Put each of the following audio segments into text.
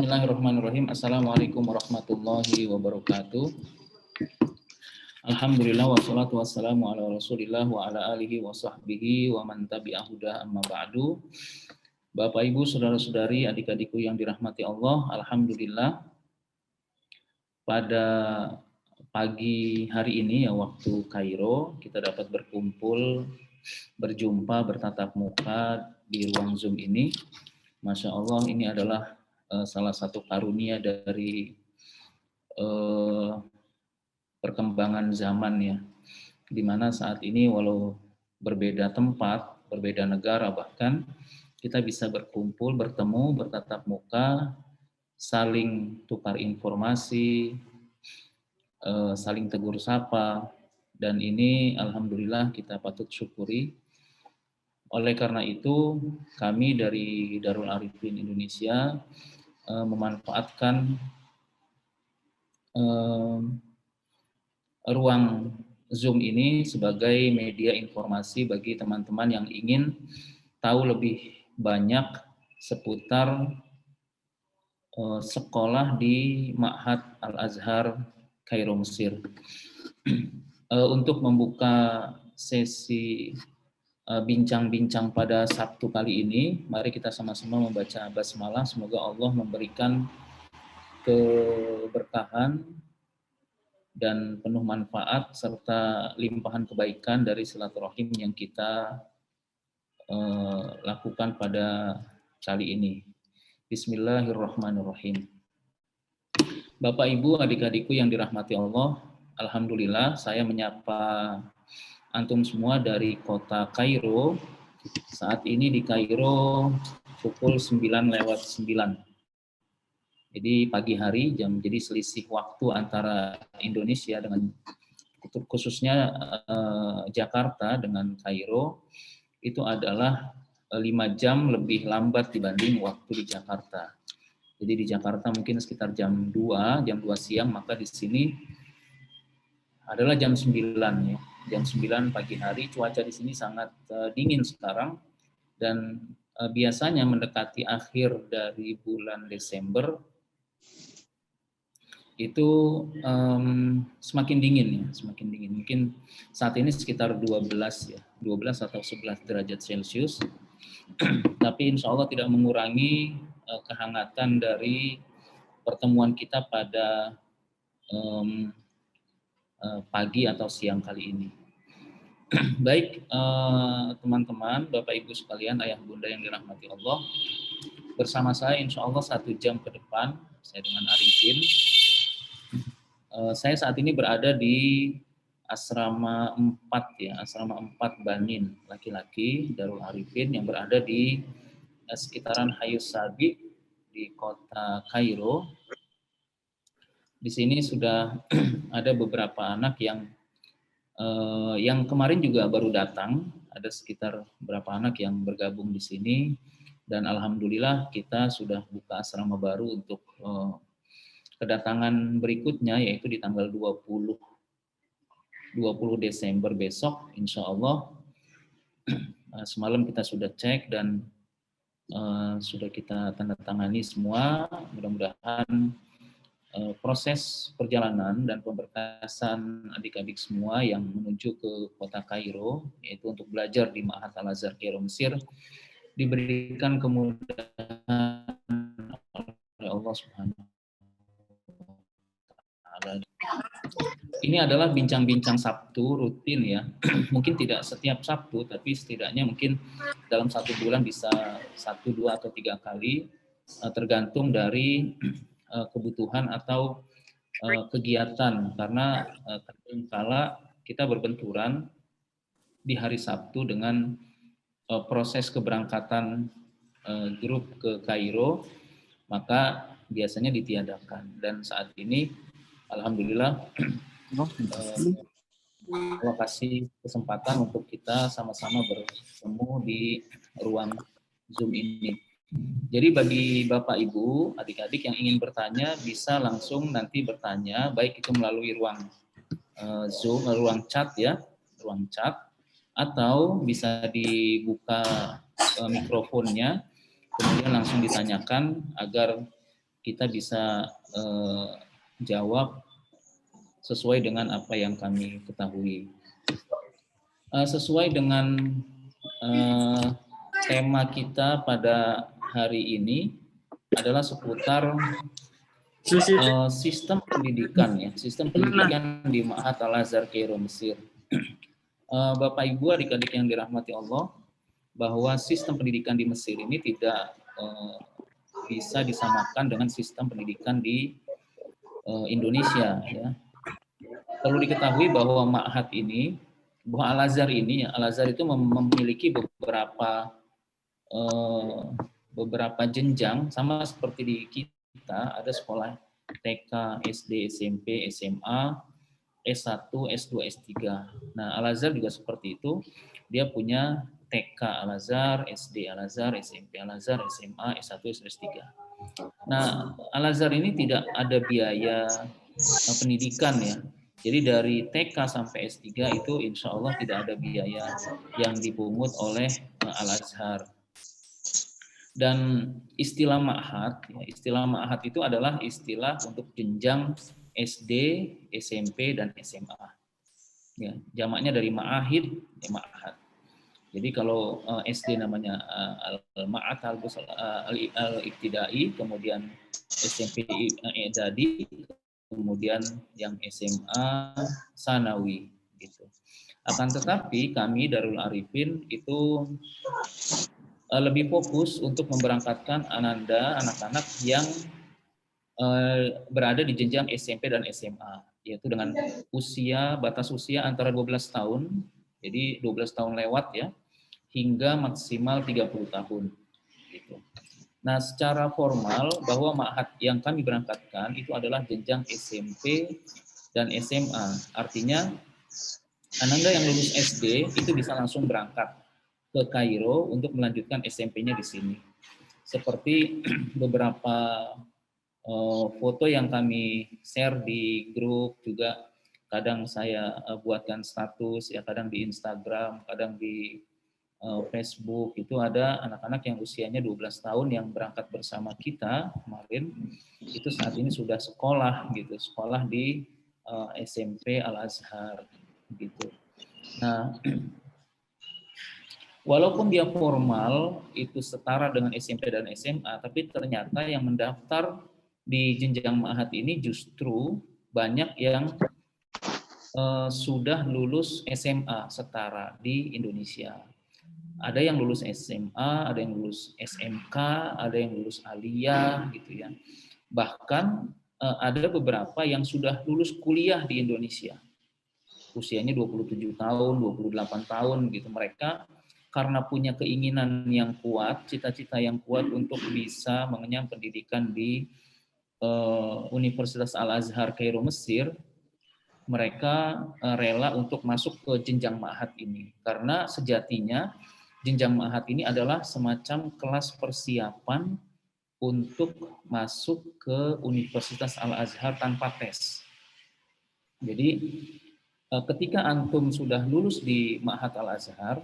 Bismillahirrahmanirrahim. Assalamualaikum warahmatullahi wabarakatuh. Alhamdulillah wassalatu wassalamu ala Rasulillah wa ala alihi wa sahbihi wa man tabi'ahuda amma ba'du. Bapak Ibu, saudara-saudari, adik-adikku yang dirahmati Allah, alhamdulillah pada pagi hari ini ya waktu Kairo kita dapat berkumpul, berjumpa, bertatap muka di ruang Zoom ini. Masya Allah, ini adalah salah satu karunia dari perkembangan zaman ya, di mana saat ini walau berbeda tempat, berbeda negara bahkan, kita bisa berkumpul, bertemu, bertatap muka, saling tukar informasi, saling tegur sapa, dan ini alhamdulillah kita patut syukuri. Oleh karena itu, kami dari Darul Arifin Indonesia memanfaatkan ruang Zoom ini sebagai media informasi bagi teman-teman yang ingin tahu lebih banyak seputar sekolah di Ma'had Al-Azhar Kairo, Mesir. Untuk membuka sesi bincang-bincang pada Sabtu kali ini, mari kita sama-sama membaca basmalah. Semoga Allah memberikan keberkahan dan penuh manfaat serta limpahan kebaikan dari silaturahim yang kita lakukan pada kali ini. Bismillahirrahmanirrahim. Bapak, Ibu, adik-adikku yang dirahmati Allah, alhamdulillah saya menyapa antum semua dari kota Kairo. Saat ini di Kairo pukul 9:09. Jadi pagi hari, jadi selisih waktu antara Indonesia dengan khususnya Jakarta dengan Kairo itu adalah 5 jam lebih lambat dibanding waktu di Jakarta. Jadi di Jakarta mungkin sekitar jam 2 siang, maka di sini adalah jam 9 ya. Jam 9 pagi hari, cuaca di sini sangat dingin sekarang, dan biasanya mendekati akhir dari bulan Desember itu semakin dingin ya, semakin dingin. Mungkin saat ini sekitar 12 atau 11 derajat Celcius. Tapi insya Allah tidak mengurangi kehangatan dari pertemuan kita pada pagi atau siang kali ini. Baik, teman-teman, Bapak Ibu sekalian, ayah bunda yang dirahmati Allah, bersama saya insya Allah 1 jam ke depan, saya dengan Arifin. Saya saat ini berada di asrama 4 ya, asrama 4 Banin laki-laki Darul Arifin yang berada di sekitaran Hayus Sabi di kota Kairo. Di sini sudah ada beberapa anak yang kemarin juga baru datang, ada sekitar beberapa anak yang bergabung di sini, dan alhamdulillah kita sudah buka asrama baru untuk kedatangan berikutnya, yaitu di tanggal 20 Desember besok, insya Allah. Semalam kita sudah cek dan sudah kita tanda tangani semua. Mudah-mudahan proses perjalanan dan pemberkasan adik-adik semua yang menuju ke kota Kairo, yaitu untuk belajar di Ma'had Al-Azhar Kairo, Mesir, diberikan kemudahan oleh Allah Subhanahu wa Ta'ala. Ini adalah bincang-bincang Sabtu rutin ya. Mungkin tidak setiap Sabtu, tapi setidaknya mungkin dalam 1 bulan bisa 1, 2, atau 3 kali, tergantung dari kebutuhan atau kegiatan. Karena kadangkala kita berbenturan di hari Sabtu dengan proses keberangkatan grup ke Kairo, maka biasanya ditiadakan. Dan saat ini alhamdulillah Allah kasih kesempatan untuk kita sama-sama bertemu di ruang Zoom ini. Jadi bagi Bapak Ibu, adik-adik yang ingin bertanya bisa langsung nanti bertanya, baik itu melalui ruang Zoom, ruang chat ya, ruang chat, atau bisa dibuka mikrofonnya, kemudian langsung ditanyakan agar kita bisa jawab sesuai dengan apa yang kami ketahui. Sesuai dengan tema kita pada hari ini adalah seputar sistem pendidikan ya, sistem pendidikan di Ma'had Al-Azhar Kairo Mesir. Bapak Ibu adik-adik yang dirahmati Allah, bahwa sistem pendidikan di Mesir ini tidak bisa disamakan dengan sistem pendidikan di Indonesia ya. Perlu diketahui bahwa Ma'had ini, bahwa Al-Azhar ini, Al-Azhar itu memiliki beberapa jenjang, sama seperti di kita, ada sekolah TK, SD, SMP, SMA, S1, S2, S3. Nah, Al-Azhar juga seperti itu. Dia punya TK Al-Azhar, SD Al-Azhar, SMP Al-Azhar, SMA, S1, S3. Nah, Al-Azhar ini tidak ada biaya pendidikan ya. Jadi dari TK sampai S3 itu insya Allah tidak ada biaya yang dipungut oleh Al-Azhar. Dan istilah ma'had, ya, istilah ma'had itu adalah istilah untuk jenjang SD, SMP, dan SMA. Ya, jamaknya dari ma'ahid, ya ma'had. Jadi kalau SD namanya al-ma'had al-ibtidai, kemudian SMP i'dadi, kemudian yang SMA sanawi gitu. Akan tetapi kami Darul Arifin itu lebih fokus untuk memberangkatkan Ananda anak-anak yang berada di jenjang SMP dan SMA, yaitu dengan batas usia antara 12 tahun, jadi 12 tahun lewat ya, hingga maksimal 30 tahun. Gitu. Nah, secara formal bahwa ma'had yang kami berangkatkan itu adalah jenjang SMP dan SMA. Artinya Ananda yang lulus SD itu bisa langsung berangkat ke Kairo untuk melanjutkan SMP-nya di sini. Seperti beberapa foto yang kami share di grup, juga kadang saya buatkan status, ya kadang di Instagram, kadang di Facebook, itu ada anak-anak yang usianya 12 tahun yang berangkat bersama kita kemarin, itu saat ini sudah sekolah gitu, sekolah di SMP Al-Azhar gitu. Nah, walaupun dia formal itu setara dengan SMP dan SMA, tapi ternyata yang mendaftar di jenjang ma'had ini justru banyak yang sudah lulus SMA setara di Indonesia. Ada yang lulus SMA, ada yang lulus SMK, ada yang lulus aliyah gitu ya. Bahkan ada beberapa yang sudah lulus kuliah di Indonesia. Usianya 27 tahun, 28 tahun gitu. Mereka karena punya keinginan yang kuat, cita-cita yang kuat untuk bisa mengenyam pendidikan di Universitas Al-Azhar Kairo Mesir, mereka rela untuk masuk ke jenjang ma'had ini. Karena sejatinya jenjang ma'had ini adalah semacam kelas persiapan untuk masuk ke Universitas Al-Azhar tanpa tes. Jadi ketika antum sudah lulus di Ma'had Al-Azhar,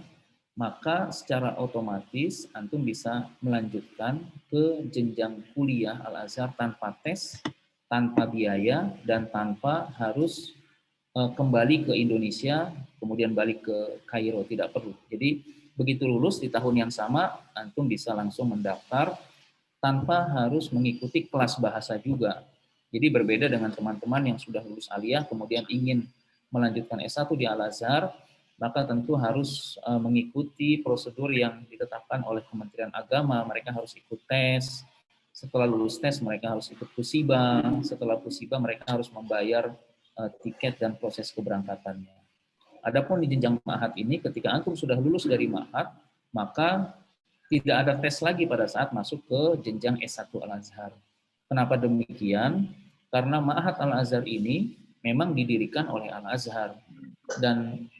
maka secara otomatis antum bisa melanjutkan ke jenjang kuliah Al-Azhar tanpa tes, tanpa biaya, dan tanpa harus kembali ke Indonesia, kemudian balik ke Kairo, tidak perlu. Jadi begitu lulus di tahun yang sama, antum bisa langsung mendaftar tanpa harus mengikuti kelas bahasa juga. Jadi berbeda dengan teman-teman yang sudah lulus aliyah, kemudian ingin melanjutkan S1 di Al-Azhar, maka tentu harus mengikuti prosedur yang ditetapkan oleh Kementerian Agama. Mereka harus ikut tes, setelah lulus tes mereka harus ikut pusiba, setelah pusiba mereka harus membayar tiket dan proses keberangkatannya. Adapun di jenjang ma'had ini, ketika antum sudah lulus dari ma'had, maka tidak ada tes lagi pada saat masuk ke jenjang S1 Al-Azhar. Kenapa demikian? Karena Ma'had Al-Azhar ini memang didirikan oleh Al-Azhar, dan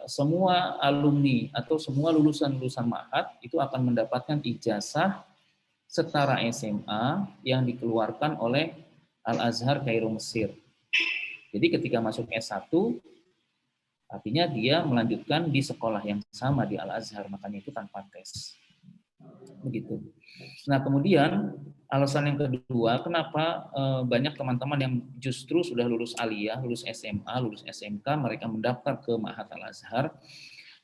semua alumni atau semua lulusan-lulusan Ma'had itu akan mendapatkan ijazah setara SMA yang dikeluarkan oleh Al-Azhar Kairo Mesir. Jadi ketika masuk S1, artinya dia melanjutkan di sekolah yang sama di Al-Azhar, makanya itu tanpa tes. Begitu. Nah, kemudian alasan yang kedua, kenapa banyak teman-teman yang justru sudah lulus aliyah, lulus SMA, lulus SMK, mereka mendaftar ke Ma'had Al-Azhar,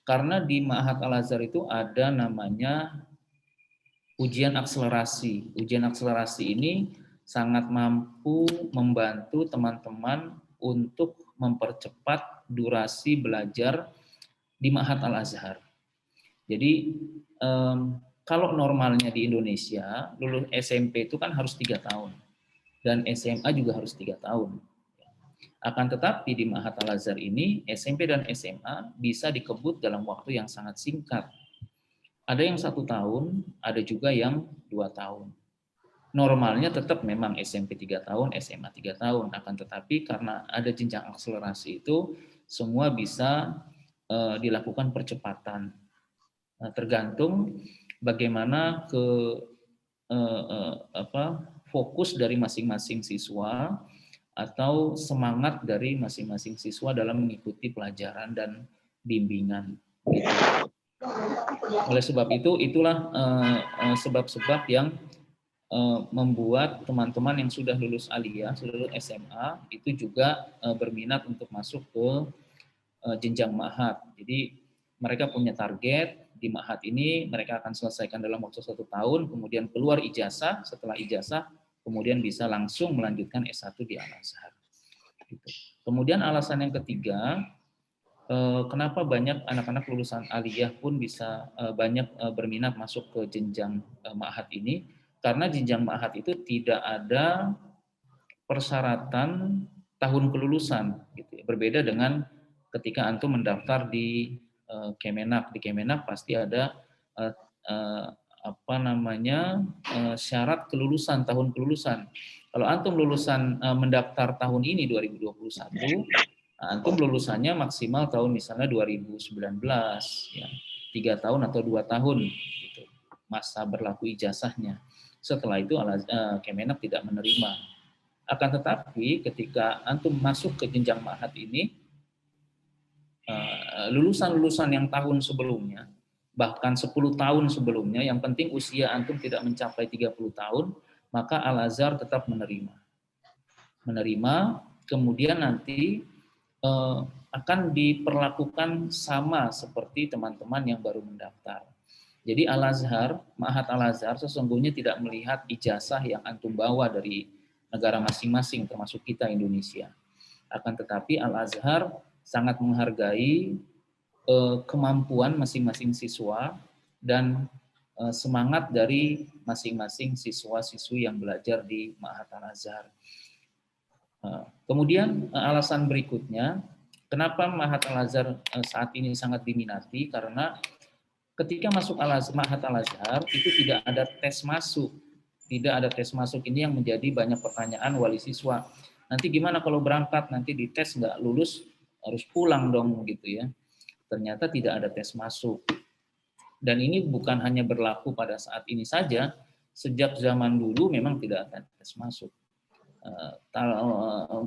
karena di Ma'had Al-Azhar itu ada namanya ujian akselerasi. Ujian akselerasi ini sangat mampu membantu teman-teman untuk mempercepat durasi belajar di Ma'had Al-Azhar. Jadi kalau normalnya di Indonesia, lulus SMP itu kan harus 3 tahun. Dan SMA juga harus 3 tahun. Akan tetapi di Ma'had Al-Azhar ini, SMP dan SMA bisa dikebut dalam waktu yang sangat singkat. Ada yang 1 tahun, ada juga yang 2 tahun. Normalnya tetap memang SMP 3 tahun, SMA 3 tahun. Akan tetapi karena ada jenjang akselerasi itu, semua bisa dilakukan percepatan. Nah, tergantung bagaimana fokus dari masing-masing siswa atau semangat dari masing-masing siswa dalam mengikuti pelajaran dan bimbingan. Gitu. Oleh sebab itu, itulah sebab-sebab yang membuat teman-teman yang sudah lulus aliyah, sudah lulus SMA, itu juga berminat untuk masuk ke jenjang ma'had. Jadi mereka punya target di ma'had ini, mereka akan selesaikan dalam waktu 1 tahun, kemudian keluar ijazah, setelah ijazah kemudian bisa langsung melanjutkan S1 di Al-Azhar. Kemudian alasan yang ketiga, kenapa banyak anak-anak lulusan aliyah pun bisa banyak berminat masuk ke jenjang ma'had ini, karena jenjang ma'had itu tidak ada persyaratan tahun kelulusan, gitu ya. Berbeda dengan ketika antum mendaftar di Kemenak. Di Kemenak pasti ada syarat kelulusan, tahun kelulusan. Kalau antum lulusan mendaftar tahun ini 2021, antum lulusannya maksimal tahun misalnya 2019, ya, 3 tahun atau 2 tahun gitu, masa berlaku ijazahnya. Setelah itu Kemenak tidak menerima. Akan tetapi ketika antum masuk ke jenjang ma'had ini, lulusan-lulusan yang tahun sebelumnya, bahkan 10 tahun sebelumnya, yang penting usia antum tidak mencapai 30 tahun, maka Al-Azhar tetap menerima. Kemudian nanti akan diperlakukan sama seperti teman-teman yang baru mendaftar. Jadi Al-Azhar, Ma'had Al-Azhar sesungguhnya tidak melihat ijazah yang antum bawa dari negara masing-masing, termasuk kita Indonesia. Akan tetapi Al-Azhar sangat menghargai kemampuan masing-masing siswa dan semangat dari masing-masing siswa-siswi yang belajar di Ma'had Al-Azhar. Kemudian alasan berikutnya, kenapa Ma'had Al-Azhar saat ini sangat diminati, karena ketika masuk Ma'had Al-Azhar itu tidak ada tes masuk. Tidak ada tes masuk, ini yang menjadi banyak pertanyaan wali siswa. Nanti gimana kalau berangkat, nanti dites nggak lulus, harus pulang dong gitu ya. Ternyata tidak ada tes masuk. Dan ini bukan hanya berlaku pada saat ini saja, sejak zaman dulu memang tidak ada tes masuk.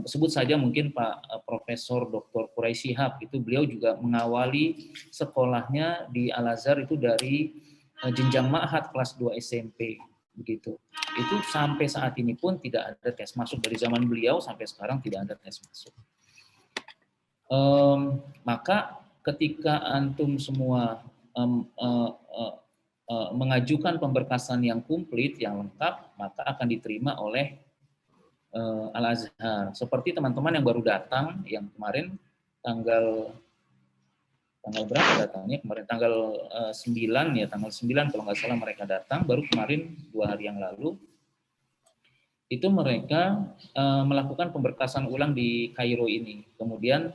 Sebut saja mungkin Pak Profesor Dr. Quraisy Shihab, itu beliau juga mengawali sekolahnya di Al-Azhar itu dari jenjang ma'had kelas 2 SMP begitu. Itu sampai saat ini pun tidak ada tes masuk, dari zaman beliau sampai sekarang tidak ada tes masuk. Maka ketika antum semua mengajukan pemberkasan yang komplit, yang lengkap, maka akan diterima oleh Al-Azhar. Seperti teman-teman yang baru datang, yang kemarin tanggal berapa datangnya? Kemarin tanggal 9 ya, tanggal 9 kalau nggak salah mereka datang, baru kemarin 2 hari yang lalu. Itu mereka melakukan pemberkasan ulang di Kairo ini. Kemudian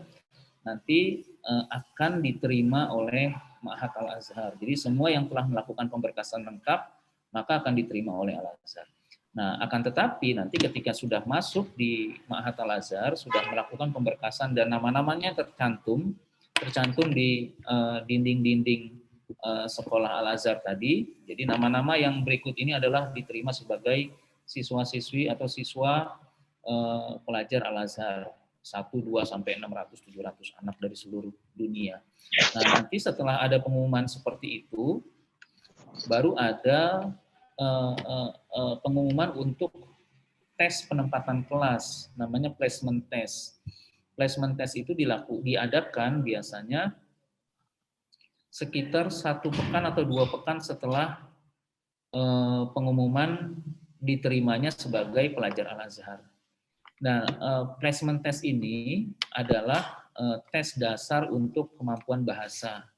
nanti akan diterima oleh Ma'had Al-Azhar. Jadi semua yang telah melakukan pemberkasan lengkap, maka akan diterima oleh Al-Azhar. Nah, akan tetapi nanti ketika sudah masuk di Ma'had Al-Azhar, sudah melakukan pemberkasan dan nama-namanya tercantum di dinding-dinding sekolah Al-Azhar tadi. Jadi nama-nama yang berikut ini adalah diterima sebagai siswa-siswi atau siswa pelajar Al-Azhar. 1, 2, sampai 600, 700 anak dari seluruh dunia. Nah, nanti setelah ada pengumuman seperti itu, baru ada pengumuman untuk tes penempatan kelas, namanya placement test. Placement test itu diadakan biasanya sekitar 1 pekan atau 2 pekan setelah pengumuman diterimanya sebagai pelajar Al-Azhar. Nah, placement test ini adalah tes dasar untuk kemampuan bahasa,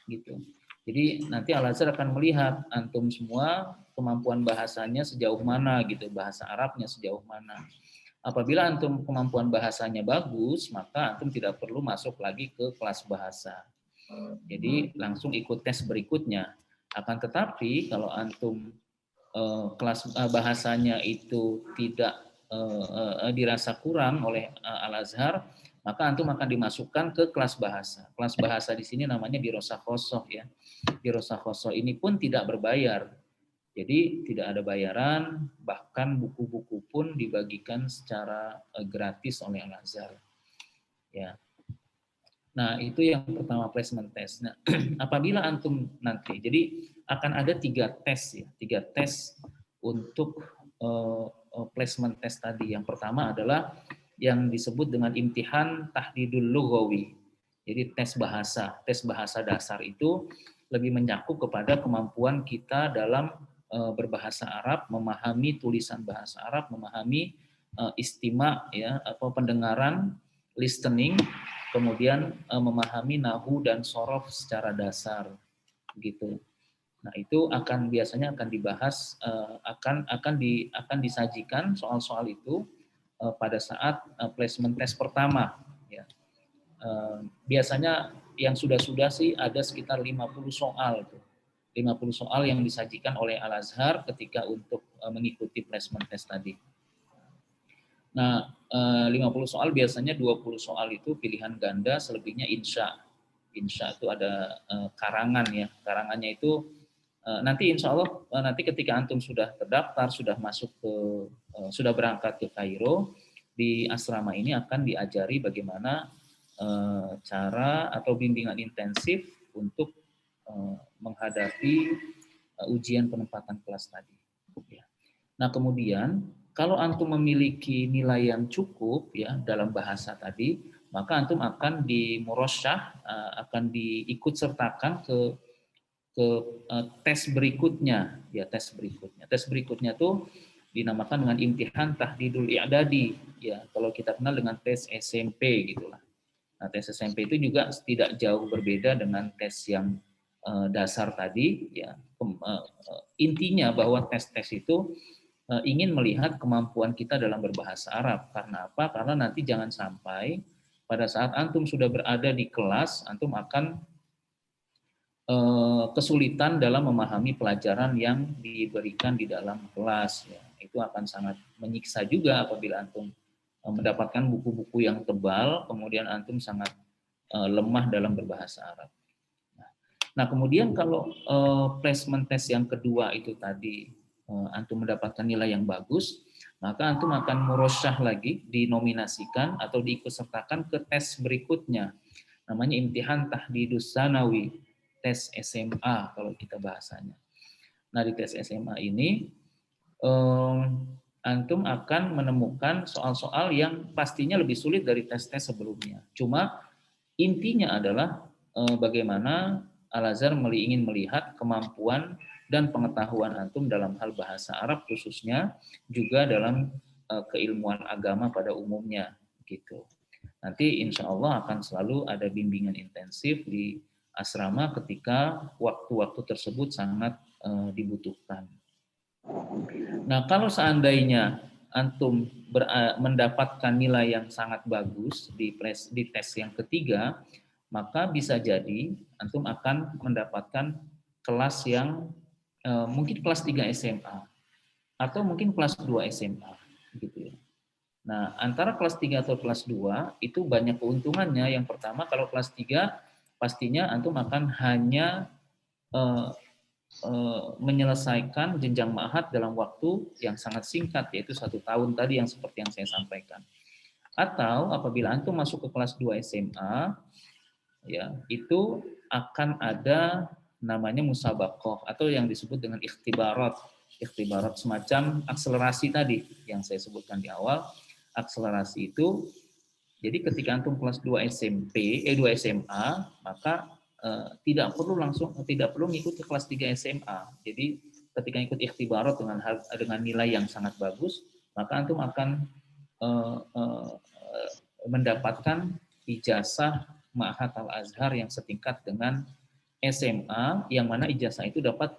gitu. Jadi nanti Al-Azhar akan melihat antum semua kemampuan bahasanya sejauh mana, gitu, bahasa Arabnya sejauh mana. Apabila antum kemampuan bahasanya bagus, maka antum tidak perlu masuk lagi ke kelas bahasa. Jadi langsung ikut tes berikutnya. Akan tetapi kalau antum kelas bahasanya itu tidak dirasa kurang oleh Al-Azhar, maka antum akan dimasukkan ke kelas bahasa. Kelas bahasa di sini namanya dirosah khosoh ya. Dirosah khosoh ini pun tidak berbayar. Jadi tidak ada bayaran, bahkan buku-buku pun dibagikan secara gratis oleh Al-Azhar. Ya. Nah, itu yang pertama placement test. Nah, apabila antum nanti, jadi akan ada 3 tes ya, 3 tes untuk placement test tadi. Yang pertama adalah yang disebut dengan imtihan tahdidul lughawi. Jadi tes bahasa. Tes bahasa dasar itu lebih mencakup kepada kemampuan kita dalam berbahasa Arab, memahami tulisan bahasa Arab, memahami istima ya atau pendengaran, listening, kemudian memahami nahu dan sorof secara dasar gitu. Nah, itu biasanya akan dibahas, akan disajikan soal-soal itu pada saat placement test pertama ya. Biasanya yang sudah-sudah sih ada sekitar 50 soal tuh. 50 soal yang disajikan oleh Al-Azhar ketika untuk mengikuti placement test tadi. Nah, 50 soal biasanya 20 soal itu pilihan ganda, selebihnya insya. Insya itu ada karangan ya. Karangannya itu nanti insya Allah nanti ketika antum sudah terdaftar, sudah masuk ke, sudah berangkat ke Kairo, di asrama ini akan diajari bagaimana cara atau bimbingan intensif untuk menghadapi ujian penempatan kelas tadi. Nah, kemudian kalau antum memiliki nilai yang cukup ya dalam bahasa tadi, maka antum akan dimurasyah, akan diikut sertakan ke tes berikutnya, ya tes berikutnya. Tes berikutnya tuh dinamakan dengan imtihan tahdidul i'dadi, ya kalau kita kenal dengan tes SMP gitulah. Nah, tes SMP itu juga tidak jauh berbeda dengan tes yang dasar tadi, ya. Intinya bahwa tes-tes itu ingin melihat kemampuan kita dalam berbahasa Arab. Karena apa? Karena nanti jangan sampai pada saat antum sudah berada di kelas, antum akan kesulitan dalam memahami pelajaran yang diberikan di dalam kelas. Ya. Itu akan sangat menyiksa juga apabila antum mendapatkan buku-buku yang tebal, kemudian antum sangat lemah dalam berbahasa Arab. Nah, kemudian kalau placement test yang kedua itu tadi antum mendapatkan nilai yang bagus, maka antum akan murosyah lagi, dinominasikan atau diikutsertakan ke tes berikutnya. Namanya imtihan tahdidus sanawi, tes SMA kalau kita bahasanya. Nah, di tes SMA ini antum akan menemukan soal-soal yang pastinya lebih sulit dari tes-tes sebelumnya. Cuma intinya adalah bagaimana Al-Azhar ingin melihat kemampuan dan pengetahuan antum dalam hal bahasa Arab khususnya, juga dalam keilmuan agama pada umumnya gitu. Nanti insya Allah akan selalu ada bimbingan intensif di asrama ketika waktu-waktu tersebut sangat dibutuhkan. Nah, kalau seandainya antum mendapatkan nilai yang sangat bagus di tes yang ketiga, maka bisa jadi antum akan mendapatkan kelas yang mungkin kelas 3 SMA atau mungkin kelas 2 SMA gitu ya. Nah, antara kelas 3 atau kelas 2 itu banyak keuntungannya. Yang pertama, kalau kelas 3 pastinya antum akan hanya menyelesaikan jenjang ma'had dalam waktu yang sangat singkat, yaitu 1 tahun tadi yang seperti yang saya sampaikan. Atau apabila antum masuk ke kelas 2 SMA, ya itu akan ada namanya musabaqah atau yang disebut dengan ikhtibarat. ikhtibarat, semacam akselerasi tadi yang saya sebutkan di awal. Akselerasi itu, jadi ketika antum kelas 2 SMP, 2 SMA, maka tidak perlu mengikuti kelas 3 SMA. Jadi ketika ikut ikhtibarat dengan nilai yang sangat bagus, maka antum akan mendapatkan ijazah Ma'had Al-Azhar yang setingkat dengan SMA, yang mana ijazah itu dapat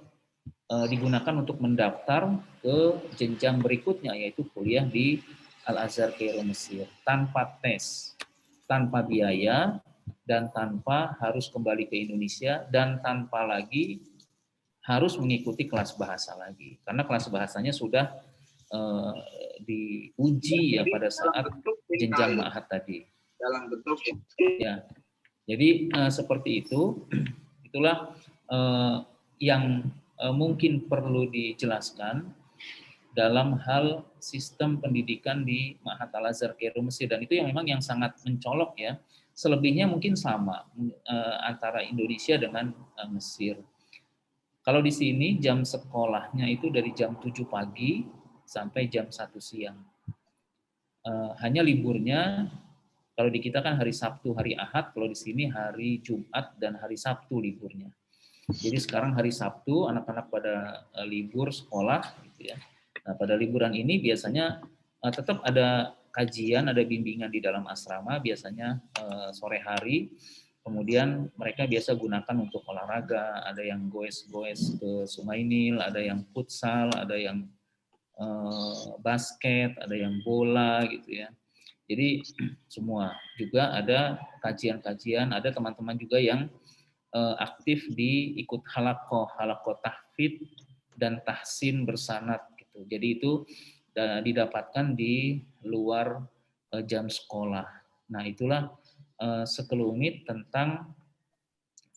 digunakan untuk mendaftar ke jenjang berikutnya, yaitu kuliah di Al-Azhar Kairo Mesir, tanpa tes, tanpa biaya, dan tanpa harus kembali ke Indonesia, dan tanpa lagi harus mengikuti kelas bahasa lagi. Karena kelas bahasanya sudah diuji ya pada saat jenjang Ma'had tadi. Dalam bentuk ya. Jadi seperti itu. Itulah yang mungkin perlu dijelaskan dalam hal sistem pendidikan di Ma'had Al-Azhar Kairo Mesir, dan itu yang memang yang sangat mencolok ya. Selebihnya mungkin sama antara Indonesia dengan Mesir. Kalau di sini jam sekolahnya itu dari jam 7 pagi sampai jam 1 siang. Hanya liburnya, kalau di kita kan hari Sabtu, hari Ahad, kalau di sini hari Jumat dan hari Sabtu liburnya. Jadi sekarang hari Sabtu, anak-anak pada libur sekolah, gitu ya. Nah, pada liburan ini biasanya tetap ada kajian, ada bimbingan di dalam asrama, biasanya sore hari. Kemudian mereka biasa gunakan untuk olahraga, ada yang goes-goes ke Sungai Nil, ada yang futsal, ada yang basket, ada yang bola, gitu ya. Jadi semua, juga ada kajian-kajian, ada teman-teman juga yang aktif di ikut halakoh tahfidz dan tahsin bersanad gitu. Jadi itu didapatkan di luar jam sekolah. Nah, itulah sekelumit tentang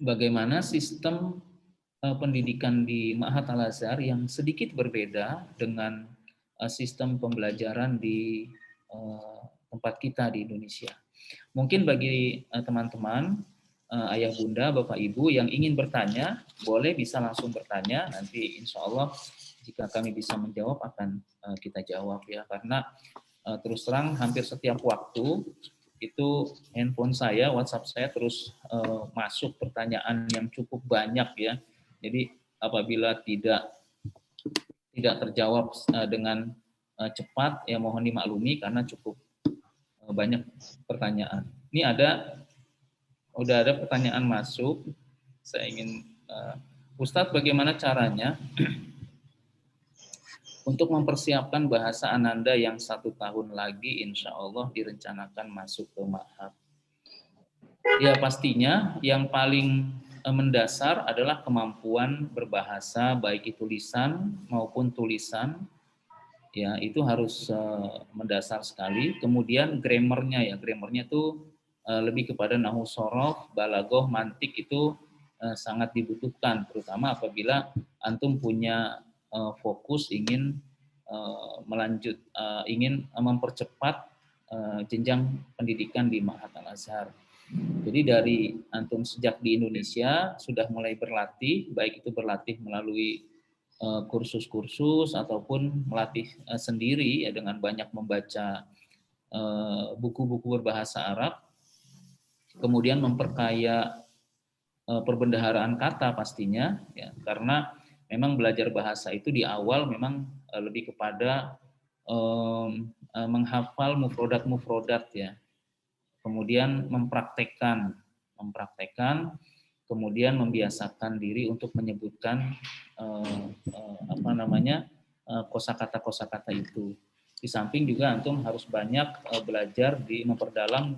bagaimana sistem pendidikan di Ma'had Al-Azhar yang sedikit berbeda dengan sistem pembelajaran di tempat kita di Indonesia. Mungkin bagi teman-teman, ayah bunda, bapak ibu yang ingin bertanya, boleh bisa langsung bertanya. Nanti insya Allah jika kami bisa menjawab akan kita jawab ya. Karena terus terang hampir setiap waktu itu handphone saya, WhatsApp saya terus masuk pertanyaan yang cukup banyak ya. Jadi apabila tidak terjawab dengan cepat, ya mohon dimaklumi karena cukup banyak pertanyaan. Ini udah ada pertanyaan masuk. Saya ingin, Ustadz, bagaimana caranya untuk mempersiapkan bahasa Ananda yang 1 tahun lagi insya Allah direncanakan masuk ke Ma'had? Ya pastinya yang paling mendasar adalah kemampuan berbahasa, baik itu lisan maupun tulisan. Ya, itu harus mendasar sekali. Kemudian grammarnya itu lebih kepada nahwu shorof, balaghah, mantik itu sangat dibutuhkan, terutama apabila antum punya fokus ingin ingin mempercepat jenjang pendidikan di Ma'had Al-Azhar. Jadi dari antum sejak di Indonesia sudah mulai berlatih, baik itu berlatih melalui kursus-kursus ataupun melatih sendiri ya dengan banyak membaca buku-buku berbahasa Arab, kemudian memperkaya perbendaharaan kata pastinya ya, karena memang belajar bahasa itu di awal memang lebih kepada menghafal mufrodat ya, kemudian mempraktekkan, kemudian membiasakan diri untuk menyebutkan kosakata itu. Di samping juga antum harus banyak belajar memperdalam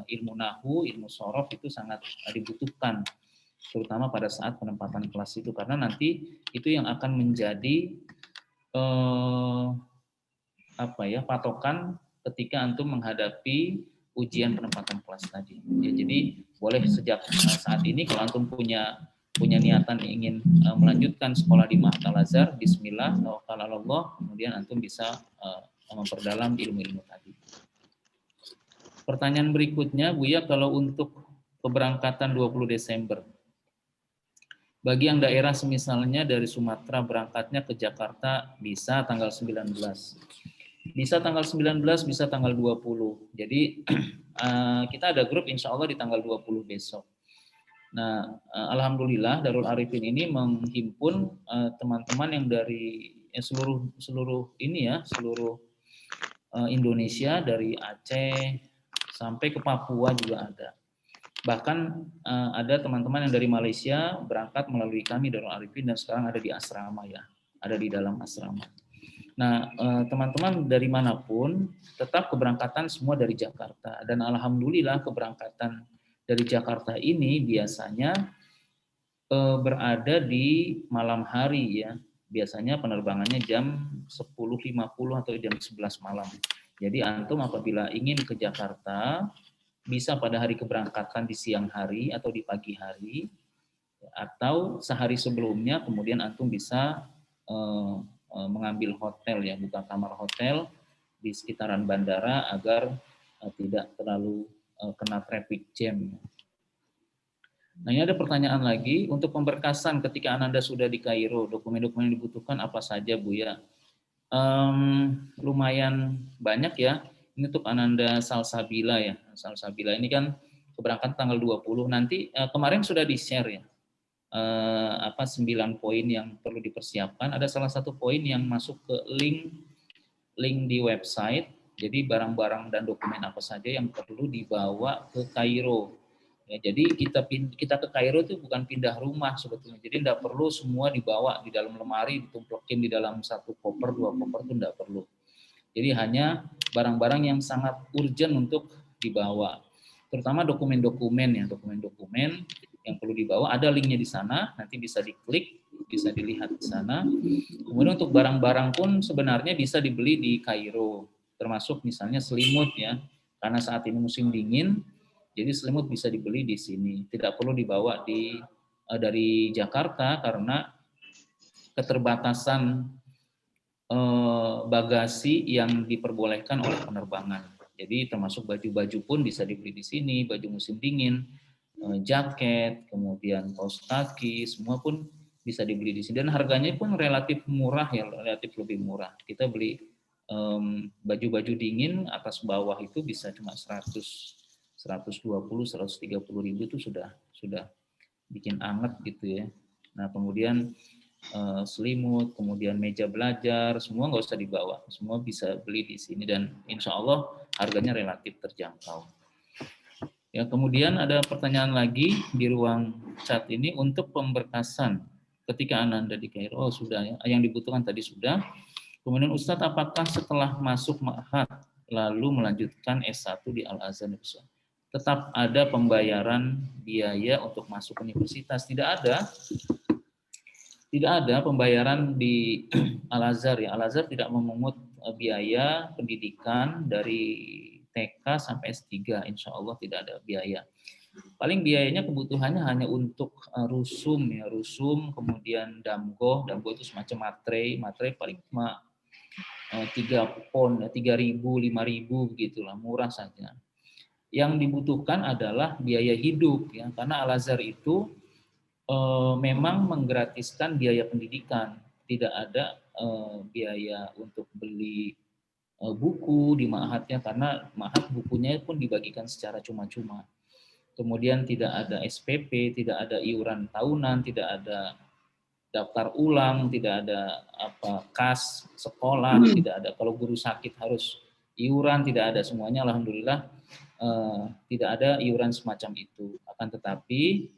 ilmu nahwu, ilmu shorof itu sangat dibutuhkan, terutama pada saat penempatan kelas itu, karena nanti itu yang akan menjadi patokan ketika antum menghadapi ujian penempatan kelas tadi. Ya, jadi boleh sejak saat ini kalau antum punya niatan ingin melanjutkan sekolah di Ma'had Al-Azhar, bismillah, tawakkal 'ala Allah, kemudian antum bisa memperdalam ilmu-ilmu tadi. Pertanyaan berikutnya, Buya, kalau untuk keberangkatan 20 Desember. Bagi yang daerah semisalnya dari Sumatera berangkatnya ke Jakarta bisa tanggal 19. Bisa tanggal 19, bisa tanggal 20. Jadi kita ada grup insya Allah di tanggal 20 besok. Nah, alhamdulillah Darul Arifin ini menghimpun teman-teman yang dari seluruh ini ya, seluruh Indonesia, dari Aceh sampai ke Papua juga ada. Bahkan ada teman-teman yang dari Malaysia berangkat melalui kami Darul Arifin dan sekarang ada di asrama ya, ada di dalam asrama. Nah, teman-teman dari manapun tetap keberangkatan semua dari Jakarta dan alhamdulillah keberangkatan dari Jakarta ini biasanya berada di malam hari ya. Biasanya penerbangannya jam 10.50 atau jam 11 malam. Jadi antum apabila ingin ke Jakarta bisa pada hari keberangkatan di siang hari atau di pagi hari atau sehari sebelumnya kemudian antum bisa mengambil hotel ya, buka kamar hotel di sekitaran bandara agar tidak terlalu kena traffic jam. Nah, ini ada pertanyaan lagi, untuk pemberkasan ketika Ananda sudah di Kairo, dokumen-dokumen yang dibutuhkan apa saja, Bu ya? Lumayan banyak ya. Ini untuk Ananda Salsabila ya. Salsabila ini kan keberangkatan tanggal 20. Nanti kemarin sudah di-share ya. 9 poin yang perlu dipersiapkan. Ada salah satu poin yang masuk ke link di website. Jadi barang-barang dan dokumen apa saja yang perlu dibawa ke Kairo. Ya, jadi kita ke Kairo itu bukan pindah rumah sebetulnya. Jadi tidak perlu semua dibawa di dalam lemari, ditumpukin di dalam satu koper, 2 koper itu tidak perlu. Jadi hanya barang-barang yang sangat urgent untuk dibawa. Terutama dokumen-dokumen ya, dokumen-dokumen yang perlu dibawa. Ada linknya di sana, nanti bisa diklik, bisa dilihat di sana. Kemudian untuk barang-barang pun sebenarnya bisa dibeli di Kairo, termasuk misalnya selimut ya, karena saat ini musim dingin. Jadi selimut bisa dibeli di sini, tidak perlu dibawa dari Jakarta karena keterbatasan bagasi yang diperbolehkan oleh penerbangan. Jadi termasuk baju-baju pun bisa dibeli di sini, baju musim dingin, jaket, kemudian kaos kaki, semua pun bisa dibeli di sini dan harganya pun relatif murah ya, relatif lebih murah. Kita beli baju-baju dingin atas bawah itu bisa cuma 120, 130 ribu itu sudah bikin anget gitu ya. Nah kemudian selimut, kemudian meja belajar, semua nggak usah dibawa, semua bisa beli di sini dan insya Allah harganya relatif terjangkau. Ya kemudian ada pertanyaan lagi di ruang chat ini untuk pemberkasan ketika Ananda di Kairo, sudah ya, yang dibutuhkan tadi sudah. Kemudian Ustadz, apakah setelah masuk ma'had lalu melanjutkan S1 di Al-Azhar tetap ada pembayaran biaya untuk masuk universitas? Tidak ada pembayaran di Al-Azhar ya. Al-Azhar tidak memungut biaya pendidikan dari TK sampai S3, insya Allah tidak ada biaya. Paling biayanya kebutuhannya hanya untuk rusum ya, rusum, kemudian damgoh itu semacam matre paling cuma 3 pon, 3.000, 5.000 begitulah, murah saja. Yang dibutuhkan adalah biaya hidup ya, karena Al-Azhar itu memang menggratiskan biaya pendidikan, tidak ada biaya untuk beli buku di ma'hadnya karena ma'had bukunya pun dibagikan secara cuma-cuma. Kemudian tidak ada SPP, tidak ada iuran tahunan, tidak ada daftar ulang, tidak ada kas sekolah, tidak ada. Kalau guru sakit harus iuran, tidak ada, semuanya alhamdulillah tidak ada iuran semacam itu. Akan tetapi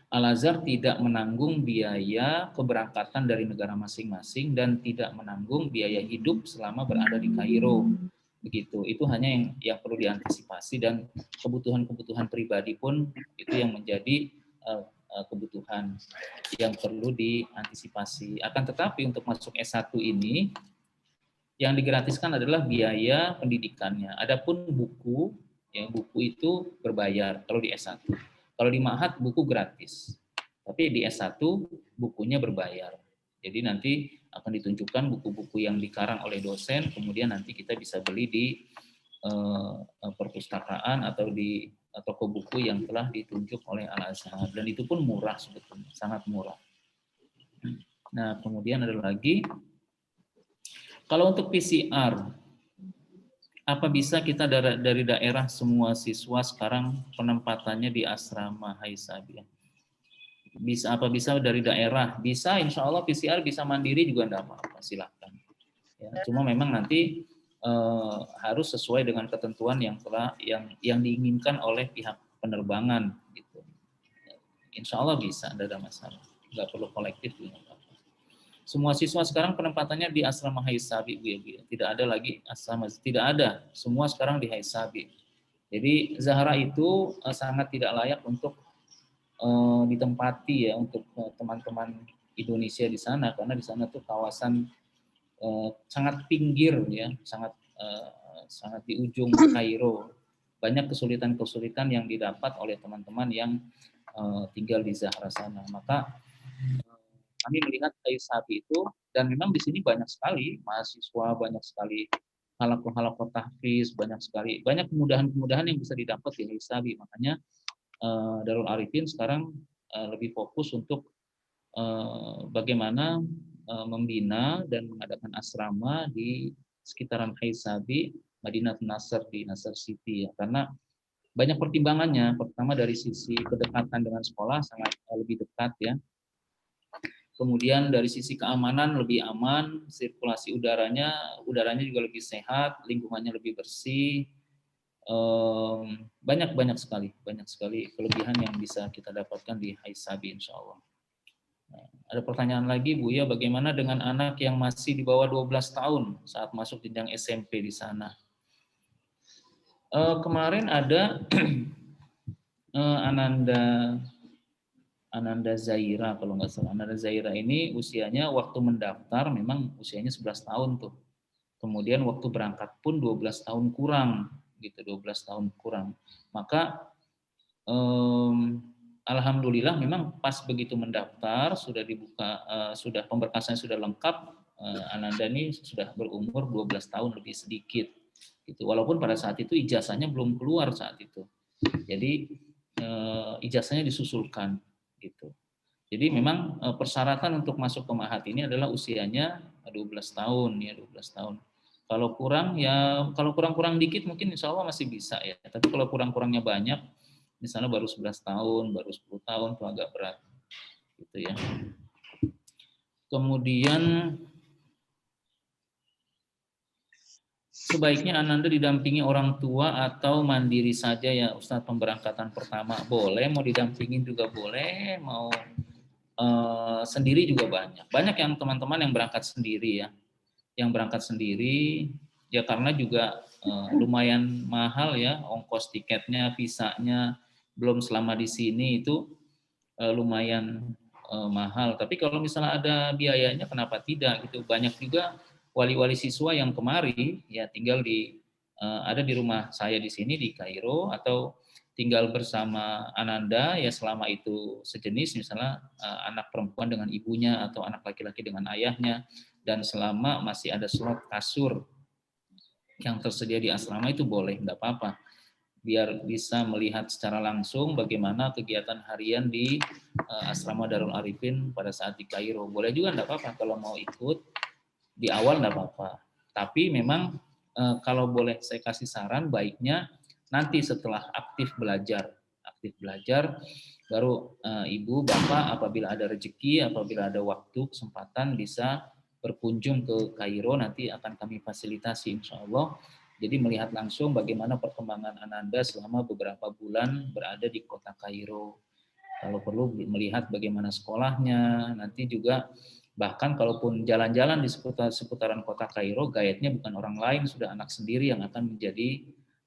Al-Azhar tidak menanggung biaya keberangkatan dari negara masing-masing dan tidak menanggung biaya hidup selama berada di Kairo. Begitu. Itu hanya yang perlu diantisipasi dan kebutuhan-kebutuhan pribadi pun itu yang menjadi kebutuhan yang perlu diantisipasi. Akan tetapi untuk masuk S1 ini yang digratiskan adalah biaya pendidikannya. Adapun buku, ya buku itu berbayar kalau di S1. Kalau di Ma'had buku gratis. Tapi di S1 bukunya berbayar. Jadi nanti akan ditunjukkan buku-buku yang dikarang oleh dosen, kemudian nanti kita bisa beli di perpustakaan atau di toko buku yang telah ditunjuk oleh Al-Azhar, dan itu pun murah sebetulnya, sangat murah. Nah, kemudian ada lagi, kalau untuk PCR, apa bisa kita dari daerah semua siswa sekarang penempatannya di asrama Haisabi? Bisa, apa bisa dari daerah? Bisa, insya Allah PCR bisa mandiri juga enggak apa-apa, silakan. Ya, cuma memang nanti harus sesuai dengan ketentuan yang diinginkan oleh pihak penerbangan gitu. Insya Allah bisa, tidak ada masalah. Nggak perlu kolektif juga. Semua siswa sekarang penempatannya di asrama Haisabi, Bu, ya. Tidak ada lagi asrama, tidak ada. Semua sekarang di Haisabi. Jadi Zahra itu sangat tidak layak untuk ditempati ya untuk teman-teman Indonesia di sana, karena di sana tuh kawasan sangat pinggir ya, sangat di ujung Kairo. Banyak kesulitan-kesulitan yang didapat oleh teman-teman yang tinggal di Zahra sana. Maka kami melihat Haisabi itu, dan memang di sini banyak sekali mahasiswa, banyak sekali halaqah tahfiz, banyak kemudahan-kemudahan yang bisa didapat di Haisabi. Makanya Darul Arifin sekarang lebih fokus untuk bagaimana membina dan mengadakan asrama di sekitaran Haisabi, Madinah Nasr di Nasr City ya. Karena banyak pertimbangannya. Pertama dari sisi kedekatan dengan sekolah sangat lebih dekat ya. Kemudian dari sisi keamanan lebih aman, sirkulasi udaranya juga lebih sehat, lingkungannya lebih bersih. Banyak sekali kelebihan yang bisa kita dapatkan di Haisabi, insya Allah. Nah, ada pertanyaan lagi, Bu ya, bagaimana dengan anak yang masih di bawah 12 tahun saat masuk jenjang SMP di sana? Kemarin ada Ananda Zaira, kalau nggak salah. Ananda Zaira ini usianya waktu mendaftar memang usianya 11 tahun tuh. Kemudian waktu berangkat pun 12 tahun kurang, gitu, 12 tahun kurang. Maka alhamdulillah memang pas begitu mendaftar sudah dibuka, sudah pemberkasannya sudah lengkap, Ananda ini sudah berumur 12 tahun lebih sedikit. Gitu. Walaupun pada saat itu ijazahnya belum keluar saat itu. Jadi ijazahnya disusulkan gitu. Jadi memang persyaratan untuk masuk ke Ma'had ini adalah usianya 12 tahun ya, 12 tahun. Kalau kurang dikit mungkin insya Allah masih bisa ya. Tapi kalau kurang-kurangnya banyak, misalnya baru 11 tahun, baru 10 tahun itu agak berat gitu ya. Kemudian sebaiknya Ananda didampingi orang tua atau mandiri saja ya Ustadz pemberangkatan pertama? Boleh, mau didampingin juga boleh, mau sendiri juga banyak. Banyak yang teman-teman yang berangkat sendiri ya. Yang berangkat sendiri ya karena juga lumayan mahal ya ongkos tiketnya, visanya, belum selama di sini itu lumayan mahal. Tapi kalau misalnya ada biayanya kenapa tidak gitu. Banyak juga wali-wali siswa yang kemari ya tinggal ada di rumah saya di sini di Kairo atau tinggal bersama Ananda ya selama itu sejenis, misalnya anak perempuan dengan ibunya atau anak laki-laki dengan ayahnya, dan selama masih ada slot kasur yang tersedia di asrama itu boleh, enggak apa-apa, biar bisa melihat secara langsung bagaimana kegiatan harian di asrama Darul Arifin pada saat di Kairo. Boleh juga enggak apa-apa kalau mau ikut di awal enggak apa-apa. Tapi memang kalau boleh saya kasih saran, baiknya nanti setelah aktif belajar baru ibu bapak apabila ada rezeki, apabila ada waktu kesempatan bisa berkunjung ke Kairo, nanti akan kami fasilitasi insya Allah. Jadi melihat langsung bagaimana perkembangan Ananda selama beberapa bulan berada di kota Kairo. Kalau perlu melihat bagaimana sekolahnya, nanti juga bahkan kalaupun jalan-jalan di seputaran kota Kairo, guide-nya bukan orang lain, sudah anak sendiri yang akan menjadi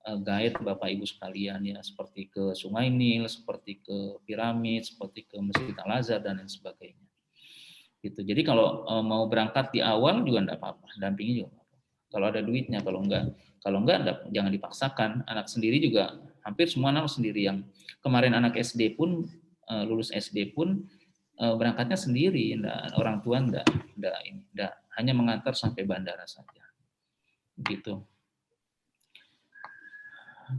guide Bapak Ibu sekalian ya, seperti ke Sungai Nil, seperti ke piramid, seperti ke Masjid Al-Azhar dan lain sebagainya. Gitu. Jadi kalau mau berangkat di awal juga enggak apa-apa, dampingi juga apa-apa. Kalau ada duitnya, kalau enggak jangan dipaksakan. Anak sendiri juga hampir semua anak sendiri, yang kemarin anak SD pun lulus SD pun berangkatnya sendiri, orang tua enggak hanya mengantar sampai bandara saja. Begitu.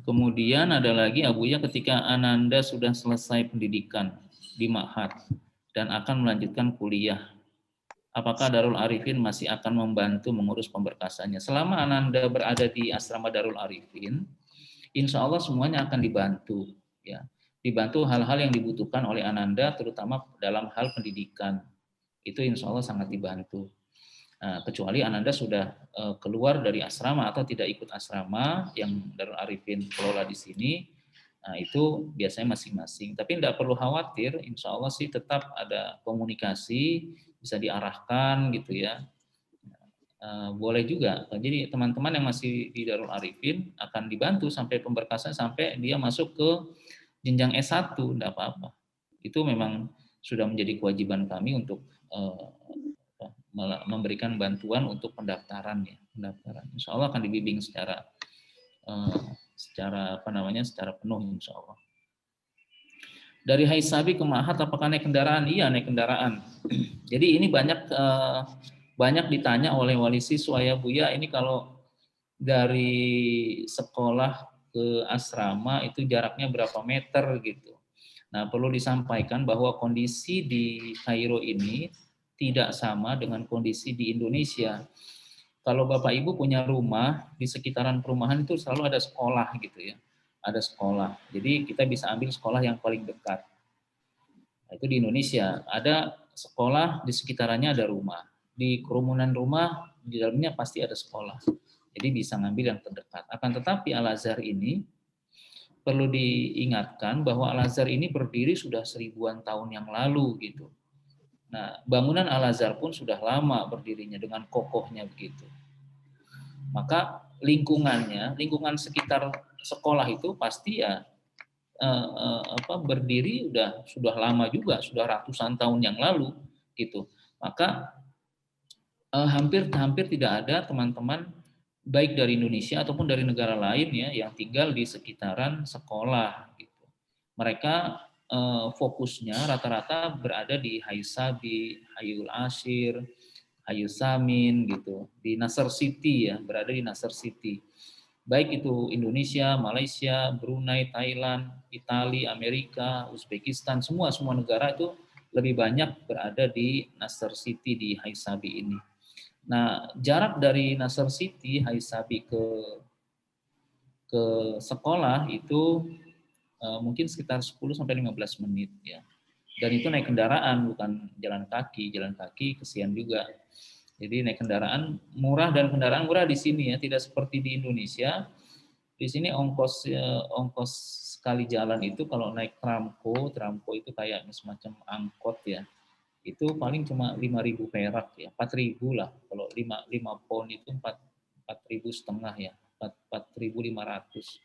Kemudian ada lagi Abuya, ketika Ananda sudah selesai pendidikan di Ma'had dan akan melanjutkan kuliah, apakah Darul Arifin masih akan membantu mengurus pemberkasannya? Selama Ananda berada di asrama Darul Arifin, insya Allah semuanya akan dibantu, ya. Dibantu hal-hal yang dibutuhkan oleh Ananda, terutama dalam hal pendidikan. Itu insya Allah sangat dibantu. Nah, kecuali Ananda sudah keluar dari asrama atau tidak ikut asrama yang Darul Arifin kelola di sini, nah itu biasanya masing-masing. Tapi tidak perlu khawatir, insya Allah sih tetap ada komunikasi, bisa diarahkan gitu ya. Boleh juga. Jadi teman-teman yang masih di Darul Arifin akan dibantu sampai pemberkasan, sampai dia masuk ke jenjang S1, tidak apa-apa. Itu memang sudah menjadi kewajiban kami untuk memberikan bantuan untuk pendaftaran ya, pendaftaran. Insya Allah akan dibimbing secara secara penuh insya Allah. Dari Haisabi ke Ma'had apakah naik kendaraan? Iya, naik kendaraan. Jadi ini banyak ditanya oleh wali siswa ya Buya, ini kalau dari sekolah ke asrama itu jaraknya berapa meter gitu. Nah, perlu disampaikan bahwa kondisi di Kairo ini tidak sama dengan kondisi di Indonesia. Kalau Bapak Ibu punya rumah, di sekitaran perumahan itu selalu ada sekolah gitu ya. Ada sekolah. Jadi kita bisa ambil sekolah yang paling dekat. Nah, itu di Indonesia. Ada sekolah, di sekitarannya ada rumah. Di kerumunan rumah, di dalamnya pasti ada sekolah. Jadi bisa ngambil yang terdekat. Akan tetapi Al-Azhar ini perlu diingatkan bahwa Al-Azhar ini berdiri sudah 1000-an tahun yang lalu gitu. Nah, bangunan Al-Azhar pun sudah lama berdirinya dengan kokohnya begitu. Maka lingkungan sekitar sekolah itu pasti ya berdiri sudah lama juga, sudah ratusan tahun yang lalu gitu. Maka hampir tidak ada teman-teman baik dari Indonesia ataupun dari negara lain ya yang tinggal di sekitaran sekolah gitu. Mereka fokusnya rata-rata berada di Haisabi, Hayul Ashir, Hayu Samin gitu, di Nasr City ya, berada di Nasr City. Baik itu Indonesia, Malaysia, Brunei, Thailand, Italia, Amerika, Uzbekistan, semua negara itu lebih banyak berada di Nasr City di Haisabi ini. Nah, jarak dari Nasr City, Haisabi ke sekolah itu mungkin sekitar 10 sampai 15 menit ya. Dan itu naik kendaraan bukan jalan kaki. Jalan kaki kesian juga. Jadi naik kendaraan murah, dan kendaraan murah di sini ya, tidak seperti di Indonesia. Di sini ongkos sekali jalan itu kalau naik tramko itu kayak semacam angkot ya. Itu paling cuma 5.000 perak ya, 4.000 lah. Kalau 5 pound itu 4.500 ya, 4.500.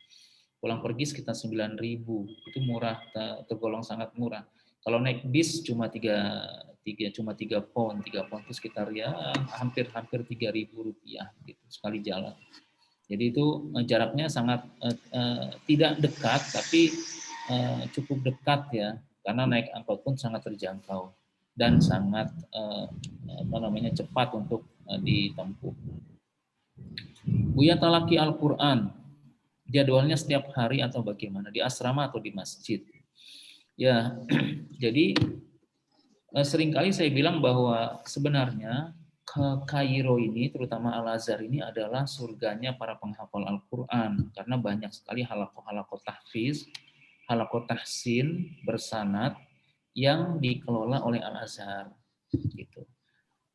Pulang pergi sekitar 9.000, itu murah, tergolong sangat murah. Kalau naik bis cuma 3 pound itu sekitar ya hampir 3.000 rupiah gitu sekali jalan. Jadi itu jaraknya sangat tidak dekat tapi cukup dekat ya, karena naik angkot pun sangat terjangkau dan sangat cepat untuk ditempuh. Buya Talaki Al-Quran, jadwalnya setiap hari atau bagaimana? Di asrama atau di masjid? Ya, jadi seringkali saya bilang bahwa sebenarnya ke Kairo ini, terutama Al-Azhar ini adalah surganya para penghafal Al-Quran. Karena banyak sekali halakoh tahfiz, halakoh tahsin bersanad yang dikelola oleh Al-Azhar. Gitu.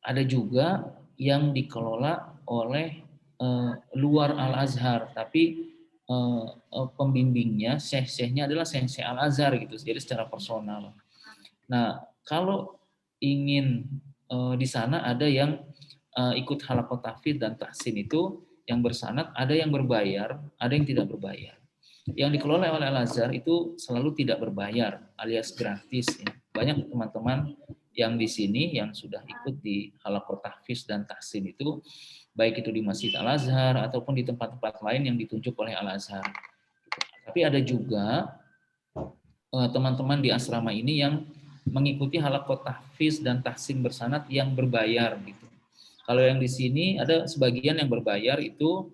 Ada juga yang dikelola oleh luar Al-Azhar, tapi pembimbingnya, syekh-syekhnya adalah syekh Al-Azhar gitu, jadi secara personal. Nah, kalau ingin di sana ada yang ikut halakoh tahfidz dan tahsin itu yang bersanad, ada yang berbayar, ada yang tidak berbayar. Yang dikelola oleh Al-Azhar itu selalu tidak berbayar, alias gratis. Ya. Banyak teman-teman yang di sini yang sudah ikut di halakoh tahfidz dan tahsin itu, baik itu di Masjid Al-Azhar ataupun di tempat-tempat lain yang ditunjuk oleh Al-Azhar. Tapi ada juga teman-teman di asrama ini yang mengikuti halakoh tahfiz dan tahsin bersanad yang berbayar gitu. Kalau yang di sini ada sebagian yang berbayar itu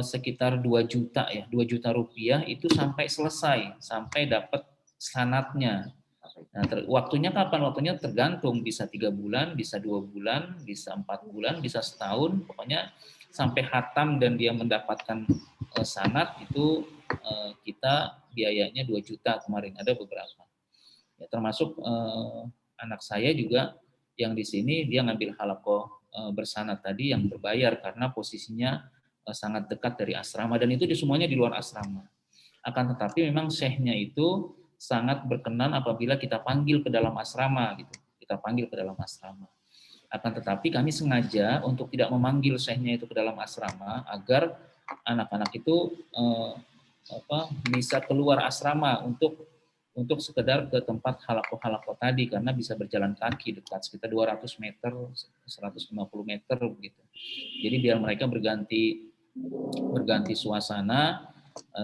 sekitar 2 juta ya, 2 juta rupiah itu sampai selesai, sampai dapat sanatnya. Nah, waktunya kapan? Waktunya tergantung, bisa 3 bulan, bisa 2 bulan, bisa 4 bulan, bisa setahun, pokoknya sampai khatam dan dia mendapatkan sanat itu kita biayanya 2 juta kemarin, ada beberapa. Ya, termasuk anak saya juga yang di sini dia ngambil halaqah bersanat tadi yang berbayar karena posisinya sangat dekat dari asrama dan itu semuanya di luar asrama. Akan tetapi memang syekhnya itu sangat berkenan apabila kita panggil ke dalam asrama gitu. Kita panggil ke dalam asrama. Akan tetapi kami sengaja untuk tidak memanggil syekhnya itu ke dalam asrama agar anak-anak itu bisa keluar asrama untuk sekedar ke tempat halaqah tadi karena bisa berjalan kaki dekat sekitar 200 meter, 150 meter begitu. Jadi biar mereka berganti suasana,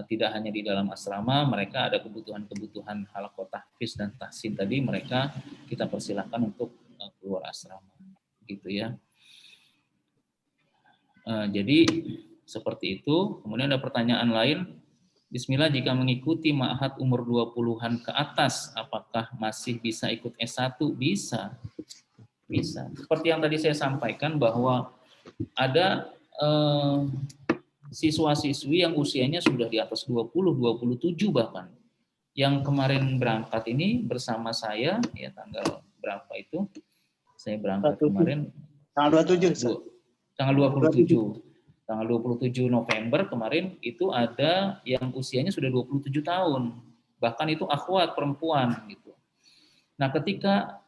tidak hanya di dalam asrama, mereka ada kebutuhan halaqah tahfiz dan tahsin tadi mereka kita persilahkan untuk keluar asrama gitu ya. Jadi seperti itu. Kemudian ada pertanyaan lain. Bismillah, jika mengikuti ma'had umur 20-an ke atas, apakah masih bisa ikut S1? Bisa. Bisa. Seperti yang tadi saya sampaikan bahwa ada siswa-siswi yang usianya sudah di atas 20, 27 bahkan. Yang kemarin berangkat ini bersama saya, ya tanggal berapa itu? Saya berangkat kemarin. Tanggal 27. Tanggal 27. Tanggal 27 November kemarin itu ada yang usianya sudah 27 tahun. Bahkan itu akhwat perempuan gitu. Nah, ketika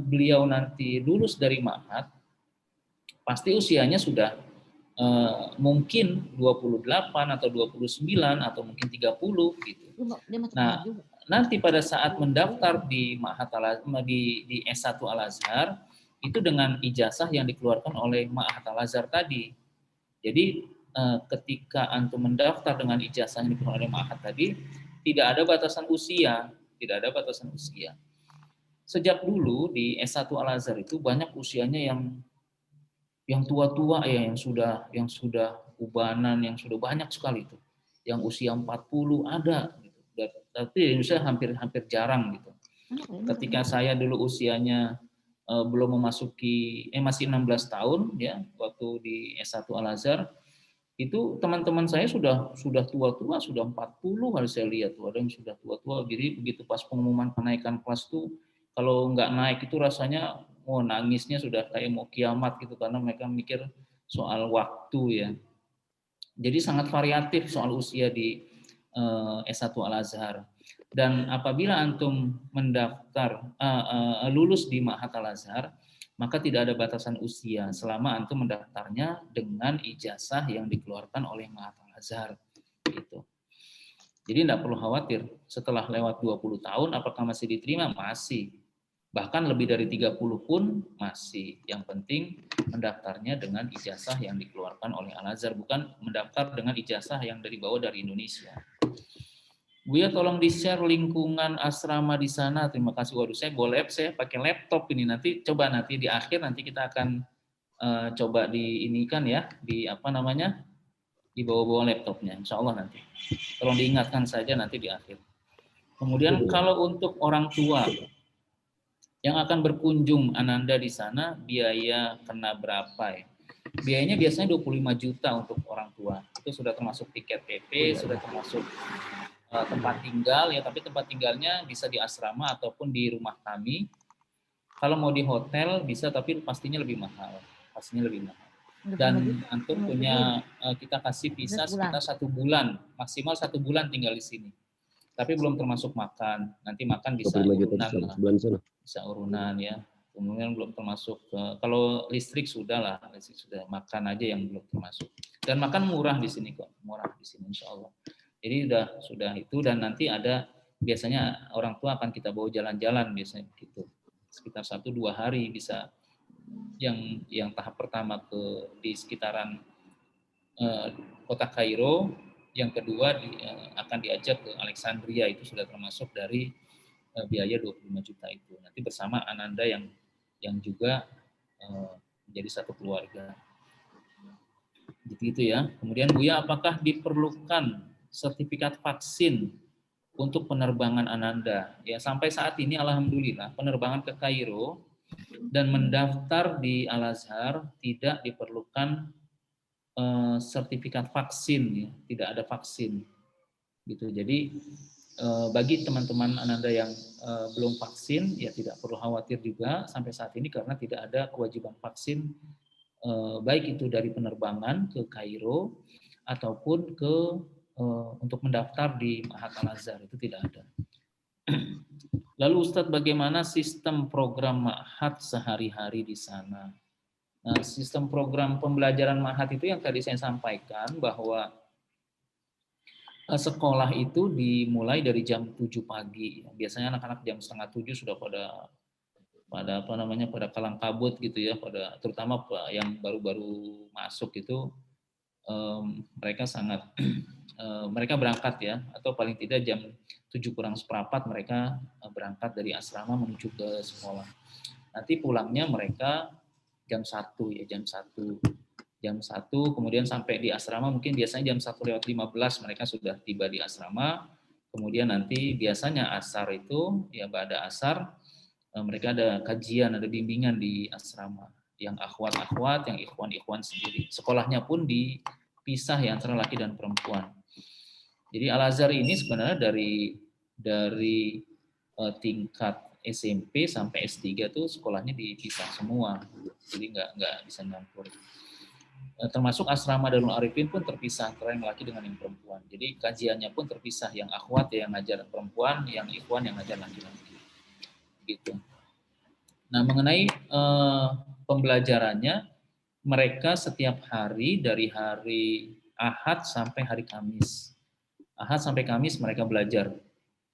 beliau nanti lulus dari ma'had, pasti usianya sudah mungkin 28 atau 29 atau mungkin 30 gitu. Nah, nanti pada saat mendaftar di Ma'had di S1 Al-Azhar itu dengan ijazah yang dikeluarkan oleh Ma'had Al-Azhar tadi. Jadi ketika antum mendaftar dengan ijazah yang dikeluarkan oleh Ma'had tadi, tidak ada batasan usia, tidak ada batasan usia. Sejak dulu di S1 Al-Azhar itu banyak usianya yang tua-tua ya, yang sudah ubanan, yang sudah banyak sekali itu. Yang usia 40 ada gitu. Tapi di Indonesia hampir jarang gitu. Ketika saya dulu usianya belum memasuki masih 16 tahun ya waktu di S1 Al-Azhar itu teman-teman saya sudah tua-tua, sudah 40 harus saya lihat tuh, ada yang sudah tua-tua. Jadi begitu pas pengumuman kenaikan kelas tuh kalau nggak naik itu rasanya nangisnya sudah kayak mau kiamat gitu karena mereka mikir soal waktu ya. Jadi sangat variatif soal usia di S1 Al-Azhar. Dan apabila antum mendaftar lulus di Ma'had Al-Azhar, maka tidak ada batasan usia selama antum mendaftarnya dengan ijazah yang dikeluarkan oleh Ma'had Al-Azhar gitu. Jadi tidak perlu khawatir setelah lewat 20 tahun apakah masih diterima? Masih. Bahkan lebih dari 30 pun masih. Yang penting mendaftarnya dengan ijazah yang dikeluarkan oleh Al-Azhar, bukan mendaftar dengan ijazah yang dibawa dari Indonesia. Buya tolong di-share lingkungan asrama di sana. Terima kasih. Waduh, saya pakai laptop ini. Nanti di akhir nanti kita akan coba diinikan ya, di bawah laptopnya. Insya Allah nanti. Tolong diingatkan saja nanti di akhir. Kemudian kalau untuk orang tua yang akan berkunjung Ananda di sana, biaya kena berapa ya? Biayanya biasanya 25 juta untuk orang tua. Itu sudah termasuk tiket PP, sudah termasuk tempat tinggal ya, tapi tempat tinggalnya bisa di asrama ataupun di rumah kami. Kalau mau di hotel bisa, tapi pastinya lebih mahal. Dan antum punya kita kasih visa sekitar 1 bulan, maksimal 1 bulan tinggal di sini. Tapi belum termasuk makan. Nanti makan bisa urunan lah. Bisa urunan ya. Kemudian belum termasuk kalau listrik sudah makan aja yang belum termasuk. Dan makan murah di sini kok, insya Allah. Jadi sudah itu, dan nanti ada biasanya orang tua akan kita bawa jalan-jalan biasanya begitu. Sekitar 1-2 hari bisa yang tahap pertama di sekitaran kota Kairo, yang kedua akan diajak ke Alexandria, itu sudah termasuk dari biaya 25 juta itu. Nanti bersama Ananda yang juga menjadi satu keluarga. Gitu ya. Kemudian Buya, apakah diperlukan sertifikat vaksin untuk penerbangan Ananda? Ya, sampai saat ini alhamdulillah penerbangan ke Kairo dan mendaftar di Al-Azhar tidak diperlukan sertifikat vaksin, ya. Tidak ada vaksin. Gitu. Jadi bagi teman-teman Ananda yang belum vaksin, ya tidak perlu khawatir juga sampai saat ini karena tidak ada kewajiban vaksin baik itu dari penerbangan ke Kairo ataupun ke untuk mendaftar di Ma'had Al-Azhar, itu tidak ada. Lalu Ustadz, bagaimana sistem program Ma'had sehari-hari di sana? Nah, sistem program pembelajaran Ma'had itu yang tadi saya sampaikan bahwa sekolah itu dimulai dari jam 7 pagi. Biasanya anak-anak jam setengah 7 sudah pada kalang kabut gitu ya, terutama yang baru-baru masuk itu mereka sangat mereka berangkat ya, atau paling tidak jam 7 kurang seperempat mereka berangkat dari asrama menuju ke sekolah. Nanti pulangnya mereka jam 1 ya, jam 1 kemudian sampai di asrama mungkin biasanya jam 1:15 mereka sudah tiba di asrama. Kemudian nanti biasanya asar itu ya, ba'da asar mereka ada kajian, ada bimbingan di asrama, yang akhwat-akhwat, yang ikhwan-ikhwan sendiri. Sekolahnya pun dipisah ya antara laki dan perempuan. Jadi Al-Azhar ini sebenarnya dari tingkat SMP sampai S3 tuh sekolahnya dipisah semua. Jadi nggak bisa nyampur. Termasuk asrama Darul Arifin pun terpisah antara yang laki dengan yang perempuan. Jadi kajiannya pun terpisah, yang akhwat yang ngajar perempuan, yang ikhwan yang ngajar laki-laki. Gitu. Nah, mengenai pembelajarannya, mereka setiap hari dari hari Ahad sampai hari Kamis. Ahad sampai Kamis mereka belajar.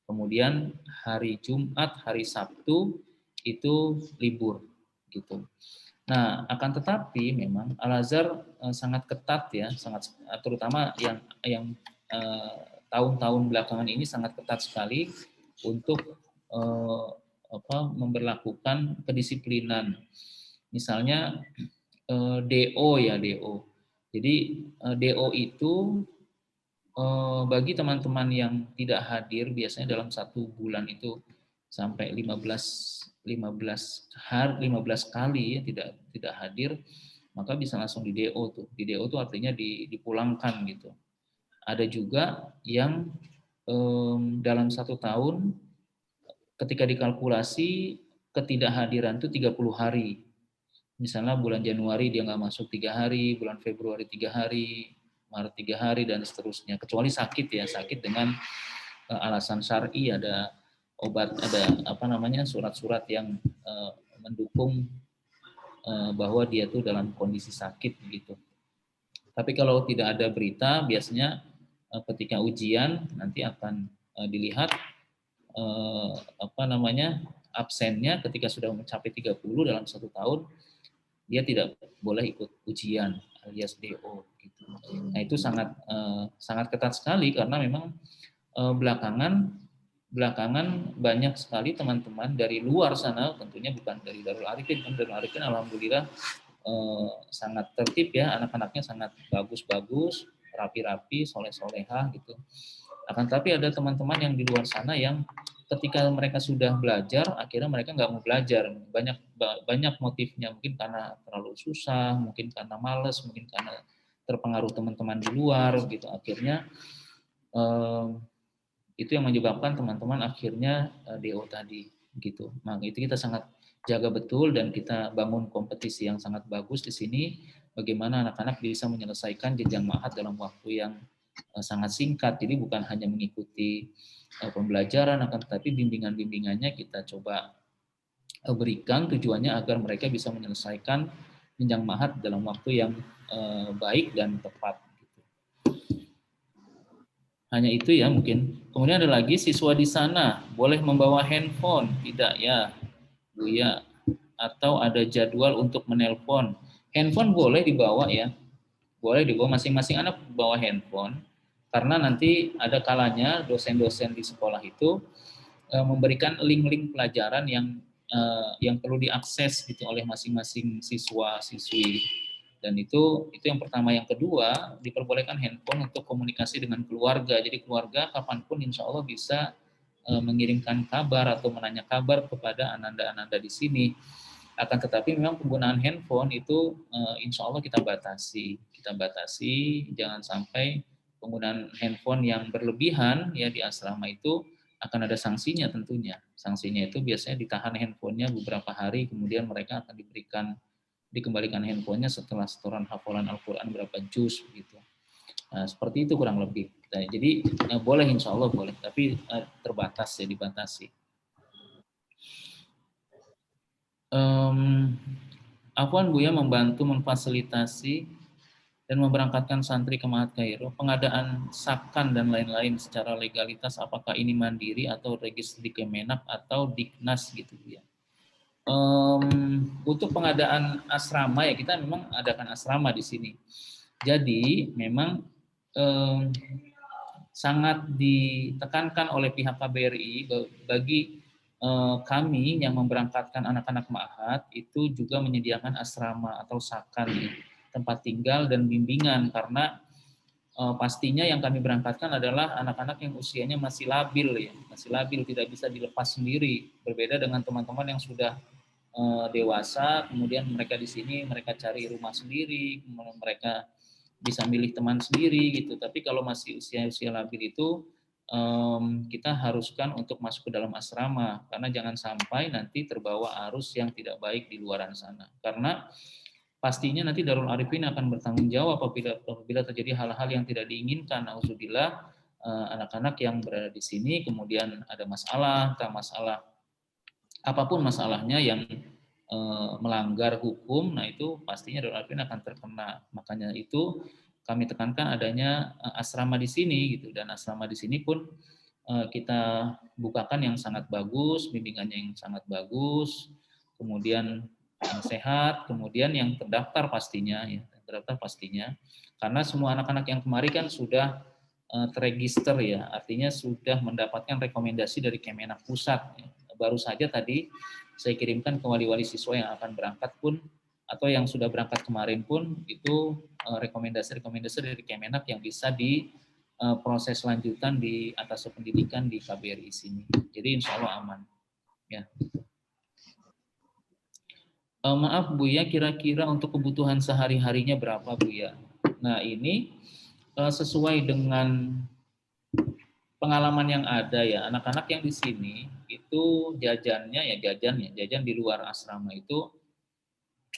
Kemudian hari Jumat, hari Sabtu itu libur gitu. Nah, akan tetapi memang Al-Azhar sangat ketat ya, sangat terutama yang tahun-tahun belakangan ini sangat ketat sekali untuk memberlakukan kedisiplinan. Misalnya DO ya, DO. Jadi DO itu bagi teman-teman yang tidak hadir biasanya dalam 1 bulan itu sampai 15 kali ya tidak hadir, maka bisa langsung di DO tuh. Di DO tuh artinya dipulangkan gitu. Ada juga yang dalam 1 tahun ketika dikalkulasi ketidakhadiran itu 30 hari. Misalnya bulan Januari dia nggak masuk 3 hari, bulan Februari 3 hari, Maret 3 hari, dan seterusnya. Kecuali sakit ya, sakit dengan alasan syar'i, ada obat, ada surat-surat yang mendukung bahwa dia tuh dalam kondisi sakit begitu. Tapi kalau tidak ada berita, biasanya ketika ujian nanti akan dilihat absennya ketika sudah mencapai 30 dalam 1 tahun, dia tidak boleh ikut ujian alias DO gitu. Nah, itu sangat ketat sekali karena memang belakangan banyak sekali teman-teman dari luar sana, tentunya bukan dari Darul Arifin. Darul Arifin alhamdulillah sangat tertib ya, anak-anaknya sangat bagus-bagus, rapi-rapi, soleh-solehah gitu. Akan tapi ada teman-teman yang di luar sana yang ketika mereka sudah belajar, akhirnya mereka nggak mau belajar. Banyak motifnya, mungkin karena terlalu susah, mungkin karena malas, mungkin karena terpengaruh teman-teman di luar gitu. Akhirnya itu yang menyebabkan teman-teman akhirnya DO tadi gitu. Nah, itu kita sangat jaga betul dan kita bangun kompetisi yang sangat bagus di sini. Bagaimana anak-anak bisa menyelesaikan jenjang ma'had dalam waktu yang sangat singkat. Jadi bukan hanya mengikuti pembelajaran, akan tetapi bimbingan-bimbingannya kita coba berikan, tujuannya agar mereka bisa menyelesaikan jenjang ma'had dalam waktu yang baik dan tepat. Hanya itu ya mungkin. Kemudian ada lagi, siswa di sana boleh membawa handphone? Tidak ya, Bu ya. Atau ada jadwal untuk menelpon? Handphone boleh dibawa ya. Boleh dibawa, masing-masing anak bawa handphone. Karena nanti ada kalanya dosen-dosen di sekolah itu memberikan link-link pelajaran yang perlu diakses gitu oleh masing-masing siswa-siswi. Dan itu yang pertama. Yang kedua, diperbolehkan handphone untuk komunikasi dengan keluarga. Jadi keluarga kapanpun insya Allah bisa mengirimkan kabar atau menanya kabar kepada ananda-ananda di sini. Akan tetapi memang penggunaan handphone itu insya Allah kita batasi. Jangan sampai penggunaan handphone yang berlebihan ya di asrama itu akan ada sanksinya tentunya. Sanksinya itu biasanya ditahan handphonenya beberapa hari, kemudian mereka akan dikembalikan handphonenya setelah setoran hafalan Al-Quran berapa juz gitu. Nah, seperti itu kurang lebih. Jadi boleh, insya Allah boleh, tapi terbatas ya, dibatasi. Afwan Buya membantu memfasilitasi dan memberangkatkan santri ke Mahat Kairo, pengadaan sakan dan lain-lain secara legalitas, apakah ini mandiri atau register di Kemenak atau Diknas gitu ya. Untuk pengadaan asrama ya, kita memang adakan asrama di sini. Jadi memang sangat ditekankan oleh pihak KBRI bagi kami yang memberangkatkan anak-anak ma'had itu juga menyediakan asrama atau sakan, tempat tinggal dan bimbingan, karena pastinya yang kami berangkatkan adalah anak-anak yang usianya masih labil ya, masih labil, tidak bisa dilepas sendiri. Berbeda dengan teman-teman yang sudah dewasa, kemudian mereka di sini mereka cari rumah sendiri, mereka bisa milih teman sendiri gitu. Tapi kalau masih usia labil itu kita haruskan untuk masuk ke dalam asrama, karena jangan sampai nanti terbawa arus yang tidak baik di luaran sana. Karena pastinya nanti Darul Arifin akan bertanggung jawab apabila terjadi hal-hal yang tidak diinginkan. Auzubillah, anak-anak yang berada di sini kemudian ada masalah, apapun masalahnya yang melanggar hukum, nah itu pastinya Darul Arifin akan terkena. Makanya itu kami tekankan adanya asrama di sini gitu, dan asrama di sini pun kita bukakan yang sangat bagus, bimbingannya yang sangat bagus, kemudian yang sehat, kemudian yang terdaftar pastinya ya, karena semua anak-anak yang kemari kan sudah terregister ya, artinya sudah mendapatkan rekomendasi dari Kemenak Pusat ya. Baru saja tadi saya kirimkan ke wali-wali siswa yang akan berangkat pun, atau yang sudah berangkat kemarin pun, itu rekomendasi dari Kemenak yang bisa proses lanjutan di atas pendidikan di KBRI sini. Jadi insya Allah aman. Ya. Maaf Bu ya, kira-kira untuk kebutuhan sehari-harinya berapa Bu ya? Nah ini sesuai dengan pengalaman yang ada ya, anak-anak yang di sini itu jajan di luar asrama itu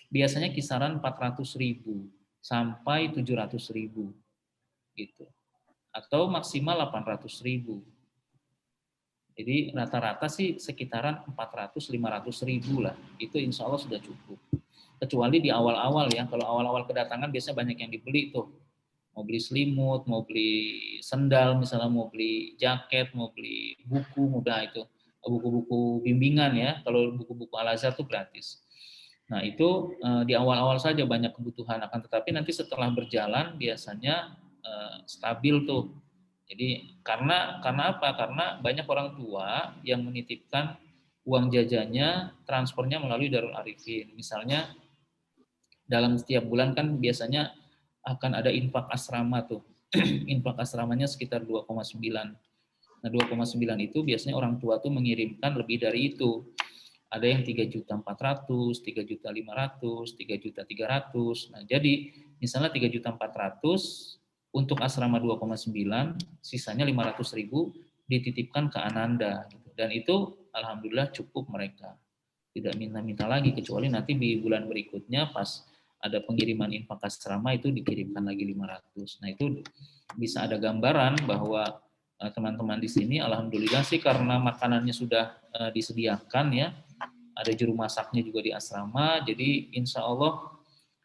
biasanya kisaran 400.000 sampai 700.000 gitu, atau maksimal 800.000. Jadi rata-rata sih sekitaran 400-500.000 lah, itu insya Allah sudah cukup. Kecuali di awal-awal ya, kalau awal-awal kedatangan biasanya banyak yang dibeli tuh, mau beli selimut, mau beli sendal, misalnya mau beli jaket, mau beli buku, mudah itu buku-buku bimbingan ya. Kalau buku-buku Al-Azhar itu gratis. Nah itu di awal-awal saja banyak kebutuhan, akan tetapi nanti setelah berjalan biasanya stabil tuh. Jadi karena apa? Karena banyak orang tua yang menitipkan uang jajannya, transfernya melalui Darul Arifin. Misalnya dalam setiap bulan kan biasanya akan ada infak asrama tuh. Infak asramanya sekitar 2,9. Nah 2,9 itu biasanya orang tua tuh mengirimkan lebih dari itu. Ada yang 3.400.000, 3.500.000, 3.300.000. Nah jadi misalnya 3.400.000 untuk asrama 2,9, sisanya 500.000 dititipkan ke Ananda. Dan itu alhamdulillah cukup mereka. Tidak minta-minta lagi, kecuali nanti di bulan berikutnya pas ada pengiriman infak asrama itu dikirimkan lagi 500. Nah itu bisa ada gambaran bahwa teman-teman di sini alhamdulillah sih karena makanannya sudah disediakan ya, ada juru masaknya juga di asrama, jadi insya Allah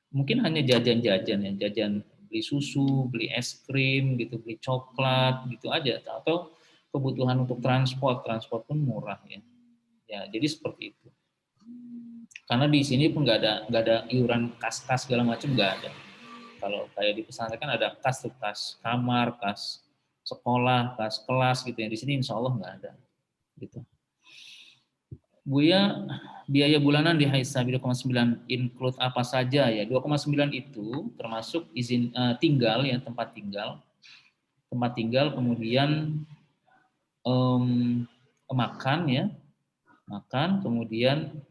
mungkin hanya jajan-jajan ya, jajan beli susu, beli es krim gitu, beli coklat gitu aja, atau kebutuhan untuk transport pun murah ya. Ya jadi seperti itu. Karena di sini pun nggak ada iuran kas segala macam, nggak ada. Kalau kayak di pesantren kan ada kas kamar, kas sekolah, kas kelas gitu ya. Di sini insya Allah nggak ada. Gitu. Buya, biaya bulanan di Haisabi 2,9 include apa saja ya? 2,9 itu termasuk izin tinggal ya, tempat tinggal, kemudian makan ya, kemudian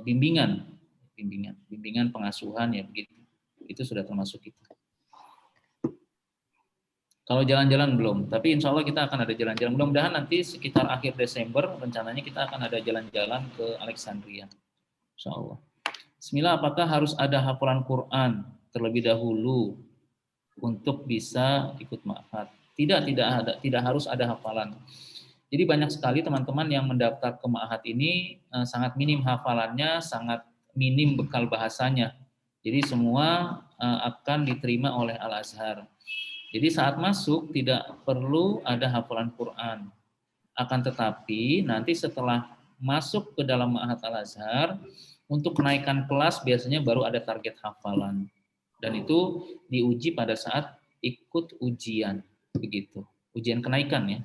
bimbingan pengasuhan ya begitu. Itu sudah termasuk itu. Kalau jalan-jalan belum, tapi insya Allah kita akan ada jalan-jalan. Mudah-mudahan nanti sekitar akhir Desember rencananya kita akan ada jalan-jalan ke Alexandria. Insya Allah. Bismillah, apakah harus ada hafalan Quran terlebih dahulu untuk bisa ikut ma'had? Tidak harus ada hafalan. Jadi banyak sekali teman-teman yang mendaftar ke ma'had ini sangat minim hafalannya, sangat minim bekal bahasanya. Jadi semua akan diterima oleh Al-Azhar. Jadi saat masuk tidak perlu ada hafalan Quran. Akan tetapi nanti setelah masuk ke dalam Ma'had Al-Azhar, untuk kenaikan kelas biasanya baru ada target hafalan. Dan itu diuji pada saat ikut ujian, begitu. Ujian kenaikan ya.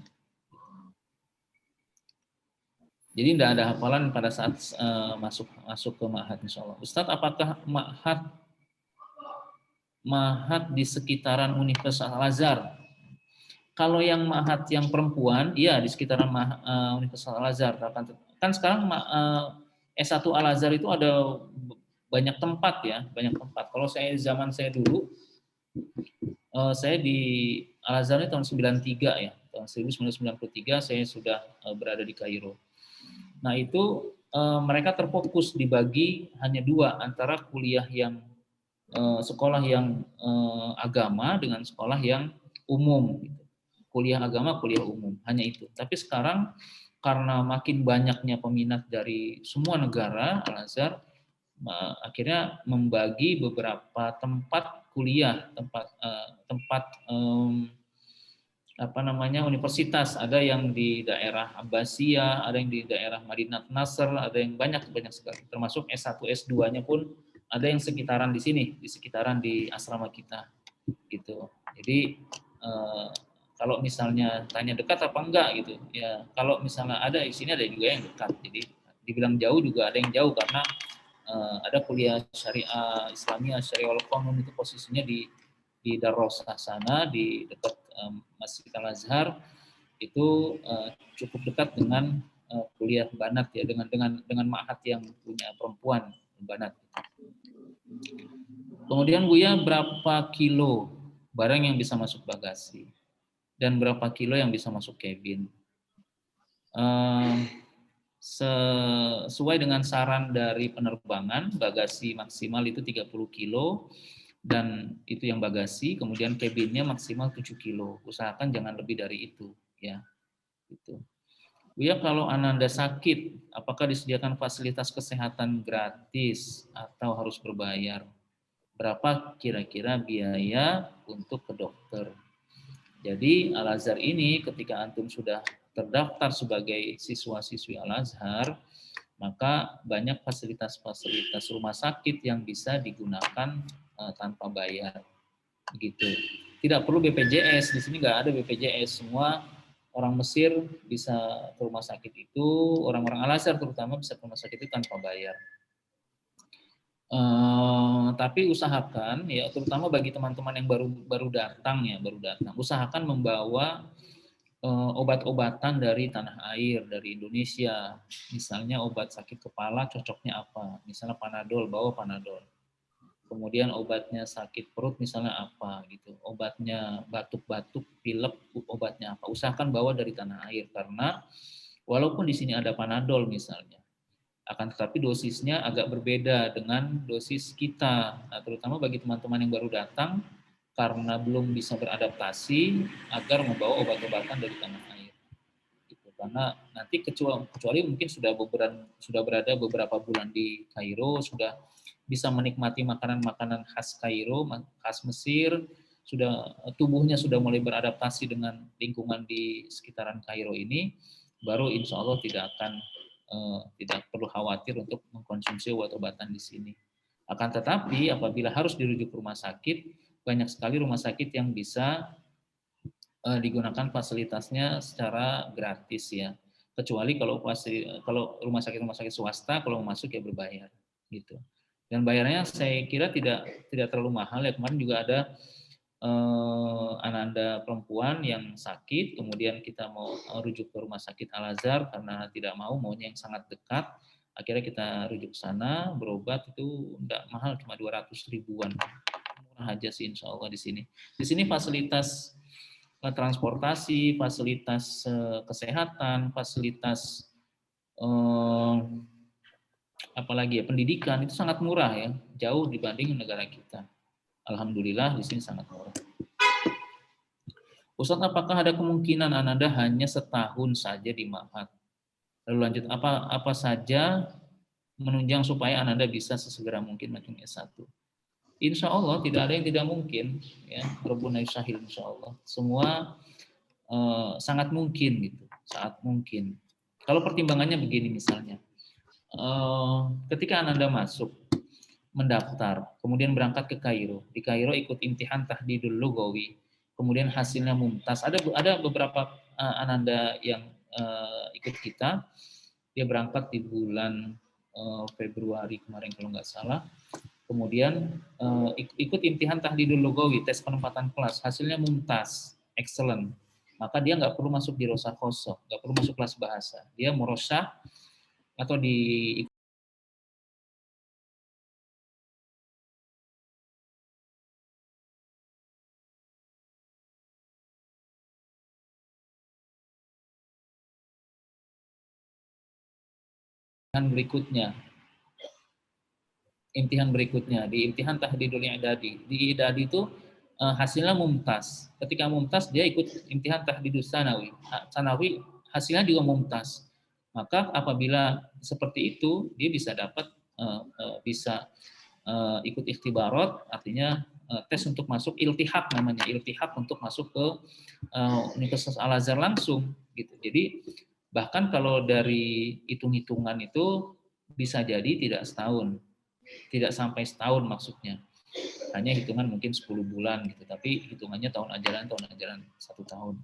Jadi tidak ada hafalan pada saat masuk ke Ma'had insyaallah. Ustadz, apakah Ma'had di sekitaran Universitas Al-Azhar? Kalau yang ma'had yang perempuan, iya di sekitaran Universitas Al-Azhar. Kan sekarang S1 Al-Azhar itu ada banyak tempat ya, banyak tempat. Kalau zaman saya dulu, saya di Al-Azhar ini tahun 93 ya, tahun 1993 saya sudah berada di Kairo. Nah itu mereka terfokus dibagi hanya dua, antara kuliah yang sekolah yang agama dengan sekolah yang umum. Kuliah agama, kuliah umum, hanya itu. Tapi sekarang karena makin banyaknya peminat dari semua negara, Al-Azhar akhirnya membagi beberapa tempat kuliah, tempat universitas. Ada yang di daerah Abbasiyah, ada yang di daerah Madinat Nasr, ada yang banyak sekali. Termasuk S1, S2-nya pun ada yang sekitaran di sini, di sekitaran di asrama kita, gitu. Jadi kalau misalnya tanya dekat apa enggak gitu, ya kalau misalnya ada di sini ada juga yang dekat. Jadi dibilang jauh juga ada yang jauh karena ada kuliah syariah Islamiyah, syariah al-qanun itu posisinya di Darrosah sana, di dekat Masjid Al-Azhar, itu cukup dekat dengan kuliah banat ya, dengan ma'had yang punya perempuan banat. Kemudian Buya, berapa kilo barang yang bisa masuk bagasi dan berapa kilo yang bisa masuk cabin? Sesuai dengan saran dari penerbangan, bagasi maksimal itu 30 kilo dan itu yang bagasi, kemudian cabinnya maksimal 7 kilo. Usahakan jangan lebih dari itu ya. Gitu. Buya, kalau Ananda sakit, apakah disediakan fasilitas kesehatan gratis atau harus berbayar? Berapa kira-kira biaya untuk ke dokter? Jadi Al-Azhar ini ketika antum sudah terdaftar sebagai siswa-siswi Al-Azhar, maka banyak fasilitas-fasilitas rumah sakit yang bisa digunakan tanpa bayar. Begitu. Tidak perlu BPJS, di sini nggak ada BPJS. Semua orang Mesir bisa ke rumah sakit itu, orang-orang Al-Azhar terutama bisa ke rumah sakit itu tanpa bayar. Tapi usahakan ya, terutama bagi teman-teman yang baru datang, usahakan membawa obat-obatan dari tanah air, dari Indonesia. Misalnya obat sakit kepala cocoknya apa? Misalnya Panadol, bawa Panadol. Kemudian obatnya sakit perut misalnya apa gitu. Obatnya batuk-batuk, pilek, obatnya apa? Usahakan bawa dari tanah air, karena walaupun di sini ada Panadol misalnya, akan tetapi dosisnya agak berbeda dengan dosis kita. Nah, terutama bagi teman-teman yang baru datang, karena belum bisa beradaptasi, agar membawa obat-obatan dari tanah air. Gitu. Karena nanti kecuali mungkin sudah berada beberapa bulan di Kairo, sudah bisa menikmati makanan-makanan khas Kairo, khas Mesir, tubuhnya sudah mulai beradaptasi dengan lingkungan di sekitaran Kairo ini, baru insya Allah tidak perlu khawatir untuk mengkonsumsi obat-obatan di sini. Akan tetapi apabila harus dirujuk ke rumah sakit, banyak sekali rumah sakit yang bisa digunakan fasilitasnya secara gratis ya. kecuali kalau rumah sakit swasta kalau mau masuk ya berbayar gitu. Dan bayarnya saya kira tidak terlalu mahal ya. Kemarin juga ada ananda perempuan yang sakit, kemudian kita mau rujuk ke rumah sakit Al-Azhar karena tidak maunya yang sangat dekat. Akhirnya kita rujuk ke sana, berobat itu enggak mahal, cuma 200 ribuan. Murah aja sih insya Allah di sini. Di sini fasilitas transportasi, fasilitas kesehatan, fasilitas apalagi ya pendidikan itu sangat murah ya, jauh dibanding negara kita. Alhamdulillah di sini sangat murah. Ustadz, apakah ada kemungkinan Ananda hanya setahun saja di Ma'had? Lalu lanjut, apa saja menunjang supaya Ananda bisa sesegera mungkin masuk S1? Insya Allah tidak ada yang tidak mungkin, ya. Rabbuna yusahil insya Allah. Semua sangat mungkin gitu, saat mungkin. Kalau pertimbangannya begini misalnya, ketika Ananda masuk, mendaftar, kemudian berangkat ke Kairo, di Kairo ikut imtihan tahdidul lugawi, kemudian hasilnya mumtaz. Ada beberapa Ananda yang ikut kita, dia berangkat di bulan Februari kemarin kalau nggak salah. Kemudian ikut imtihan tahdidul lugawi, tes penempatan kelas, hasilnya mumtaz, excellent. Maka dia nggak perlu masuk di rosa khosoh, nggak perlu masuk kelas bahasa. Dia murosah atau di imtihan berikutnya di imtihan tahdidul i'dadi. Di i'dadi itu hasilnya mumtaz. Ketika mumtaz dia ikut imtihan tahdidus sanawi. Sanawi hasilnya juga mumtaz. Maka apabila seperti itu dia bisa dapat ikut ikhtibarat, artinya tes untuk masuk iltihaq namanya, iltihaq untuk masuk ke Universitas Al-Azhar langsung gitu. Jadi bahkan kalau dari hitung-hitungan itu bisa jadi tidak setahun. Tidak sampai setahun maksudnya, hanya hitungan mungkin 10 bulan gitu, tapi hitungannya tahun ajaran 1 tahun.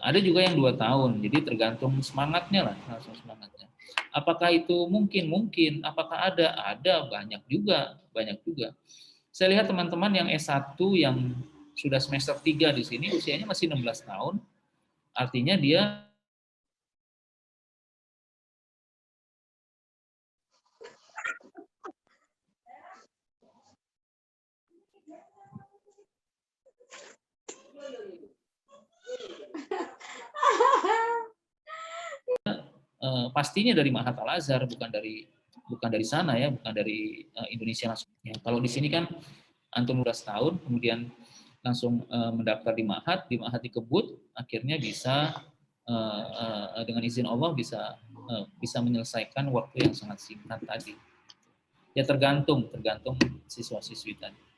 Ada juga yang 2 tahun, jadi tergantung semangatnya lah, langsung semangatnya. Apakah itu mungkin? Apakah ada banyak juga. Saya lihat teman-teman yang S1 yang sudah semester 3 di sini usianya masih 16 tahun, artinya dia pastinya dari Ma'had Al-Azhar, bukan dari sana ya, bukan dari Indonesia langsung. Ya, kalau di sini kan antum 12 tahun, kemudian langsung mendaftar di Ma'had dikebut, akhirnya bisa dengan izin Allah bisa menyelesaikan waktu yang sangat singkat tadi. Ya tergantung siswa-siswi tadi.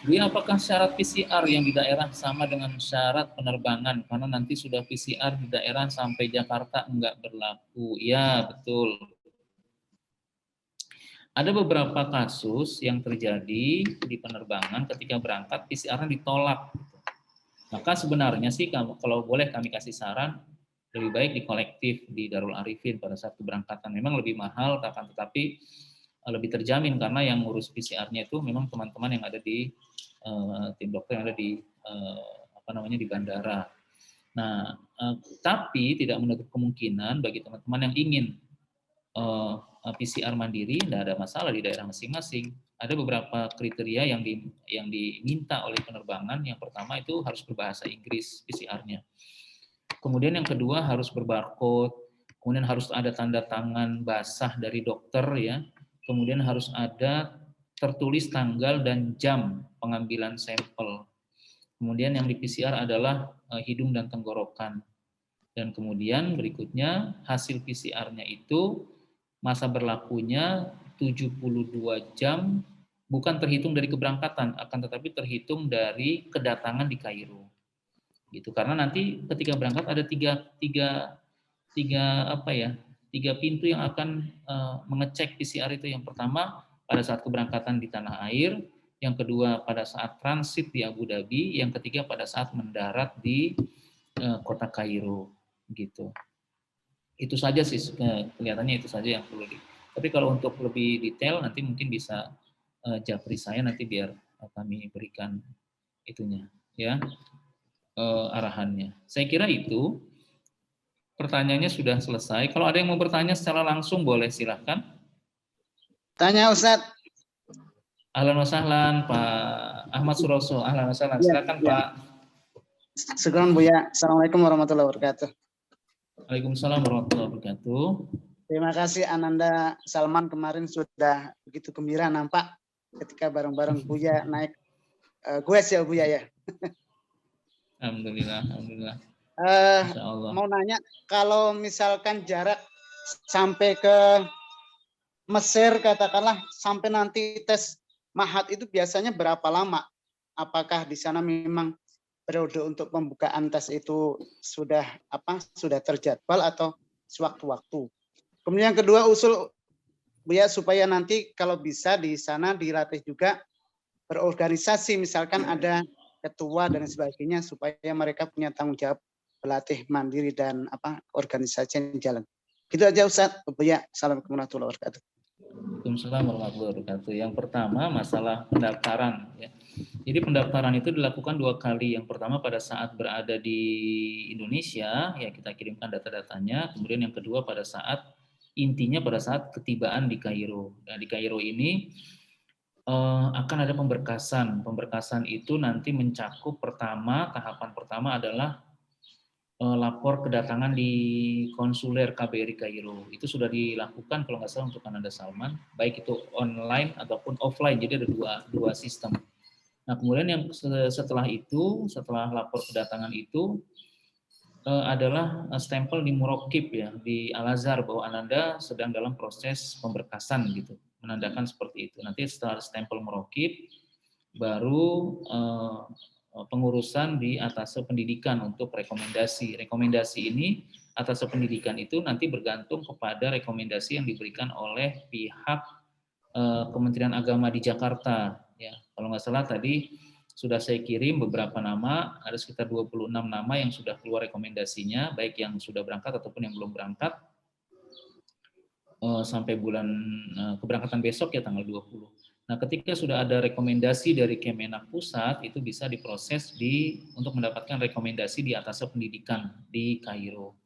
Jadi apakah syarat PCR yang di daerah sama dengan syarat penerbangan? Karena nanti sudah PCR di daerah sampai Jakarta enggak berlaku. Ya, betul. Ada beberapa kasus yang terjadi di penerbangan ketika berangkat PCR-nya ditolak. Maka sebenarnya sih kalau boleh kami kasih saran, lebih baik di kolektif di Darul Arifin pada saat keberangkatan. Memang lebih mahal, tetapi lebih terjamin karena yang ngurus PCR-nya itu memang teman-teman yang ada di tim dokter yang ada di di bandara. Nah, tapi tidak menutup kemungkinan bagi teman-teman yang ingin PCR mandiri, tidak ada masalah di daerah masing-masing. Ada beberapa kriteria yang diminta oleh penerbangan. Yang pertama itu harus berbahasa Inggris PCR-nya. Kemudian yang kedua harus berbarcode. Kemudian harus ada tanda tangan basah dari dokter ya. Kemudian harus ada tertulis tanggal dan jam pengambilan sampel. Kemudian yang di PCR adalah hidung dan tenggorokan. Dan kemudian berikutnya hasil PCR-nya itu masa berlakunya 72 jam, bukan terhitung dari keberangkatan, akan tetapi terhitung dari kedatangan di Kairo. Gitu. Karena nanti ketika berangkat ada tiga pintu yang akan mengecek PCR itu. Yang pertama pada saat keberangkatan di tanah air, yang kedua pada saat transit di Abu Dhabi, yang ketiga pada saat mendarat di kota Kairo. gitu. Itu saja sih kelihatannya itu saja yang perlu tapi kalau untuk lebih detail nanti mungkin bisa japri saya nanti biar kami berikan itunya ya arahannya. Saya kira itu pertanyaannya sudah selesai. Kalau ada yang mau bertanya secara langsung boleh silahkan. Tanya Ustadz. Ahlan wa sahlan Pak Ahmad Suroso. Ahlan wa sahlan. Silakan ya. Pak. Syukran Buya. Assalamualaikum warahmatullahi wabarakatuh. Waalaikumsalam warahmatullahi wabarakatuh. Terima kasih Ananda Salman kemarin sudah begitu gembira nampak ketika bareng-bareng Buya naik goes ya Buya ya. Alhamdulillah, alhamdulillah. Mau nanya kalau misalkan jarak sampai ke Mesir katakanlah sampai nanti tes mahat itu biasanya berapa lama? Apakah di sana memang periode untuk pembukaan tes itu sudah terjadwal atau sewaktu-waktu? Kemudian yang kedua usul Buya supaya nanti kalau bisa di sana dilatih juga berorganisasi, misalkan ada ketua dan sebagainya supaya mereka punya tanggung jawab berlatih mandiri dan organisasi yang jalan. Gitu aja Ustaz. Buya, assalamualaikum warahmatullahi wabarakatuh. Waalaikumsalam warahmatullahi wabarakatuh. Yang pertama masalah pendaftaran ya. Jadi pendaftaran itu dilakukan 2 kali. Yang pertama pada saat berada di Indonesia ya kita kirimkan data-datanya. Kemudian yang kedua pada saat pada saat ketibaan di Kairo. Nah, di Kairo ini akan ada pemberkasan. Pemberkasan itu nanti mencakup tahapan pertama adalah lapor kedatangan di konsuler KBRI Kairo. Itu sudah dilakukan kalau nggak salah untuk Ananda Salman, baik itu online ataupun offline. Jadi ada dua sistem. Nah kemudian yang setelah itu, setelah lapor kedatangan itu adalah stempel di Murokib ya di Al-Azhar bahwa Ananda sedang dalam proses pemberkasan gitu, menandakan seperti itu. Nanti setelah stempel Murokib baru pengurusan di atasé pendidikan untuk rekomendasi. Rekomendasi ini atasé pendidikan itu nanti bergantung kepada rekomendasi yang diberikan oleh pihak Kementerian Agama di Jakarta. Ya, kalau nggak salah tadi sudah saya kirim beberapa nama, ada sekitar 26 nama yang sudah keluar rekomendasinya, baik yang sudah berangkat ataupun yang belum berangkat sampai bulan keberangkatan besok ya tanggal 20. Nah, ketika sudah ada rekomendasi dari Kemenak Pusat, itu bisa diproses untuk mendapatkan rekomendasi di atasé pendidikan di Kairo.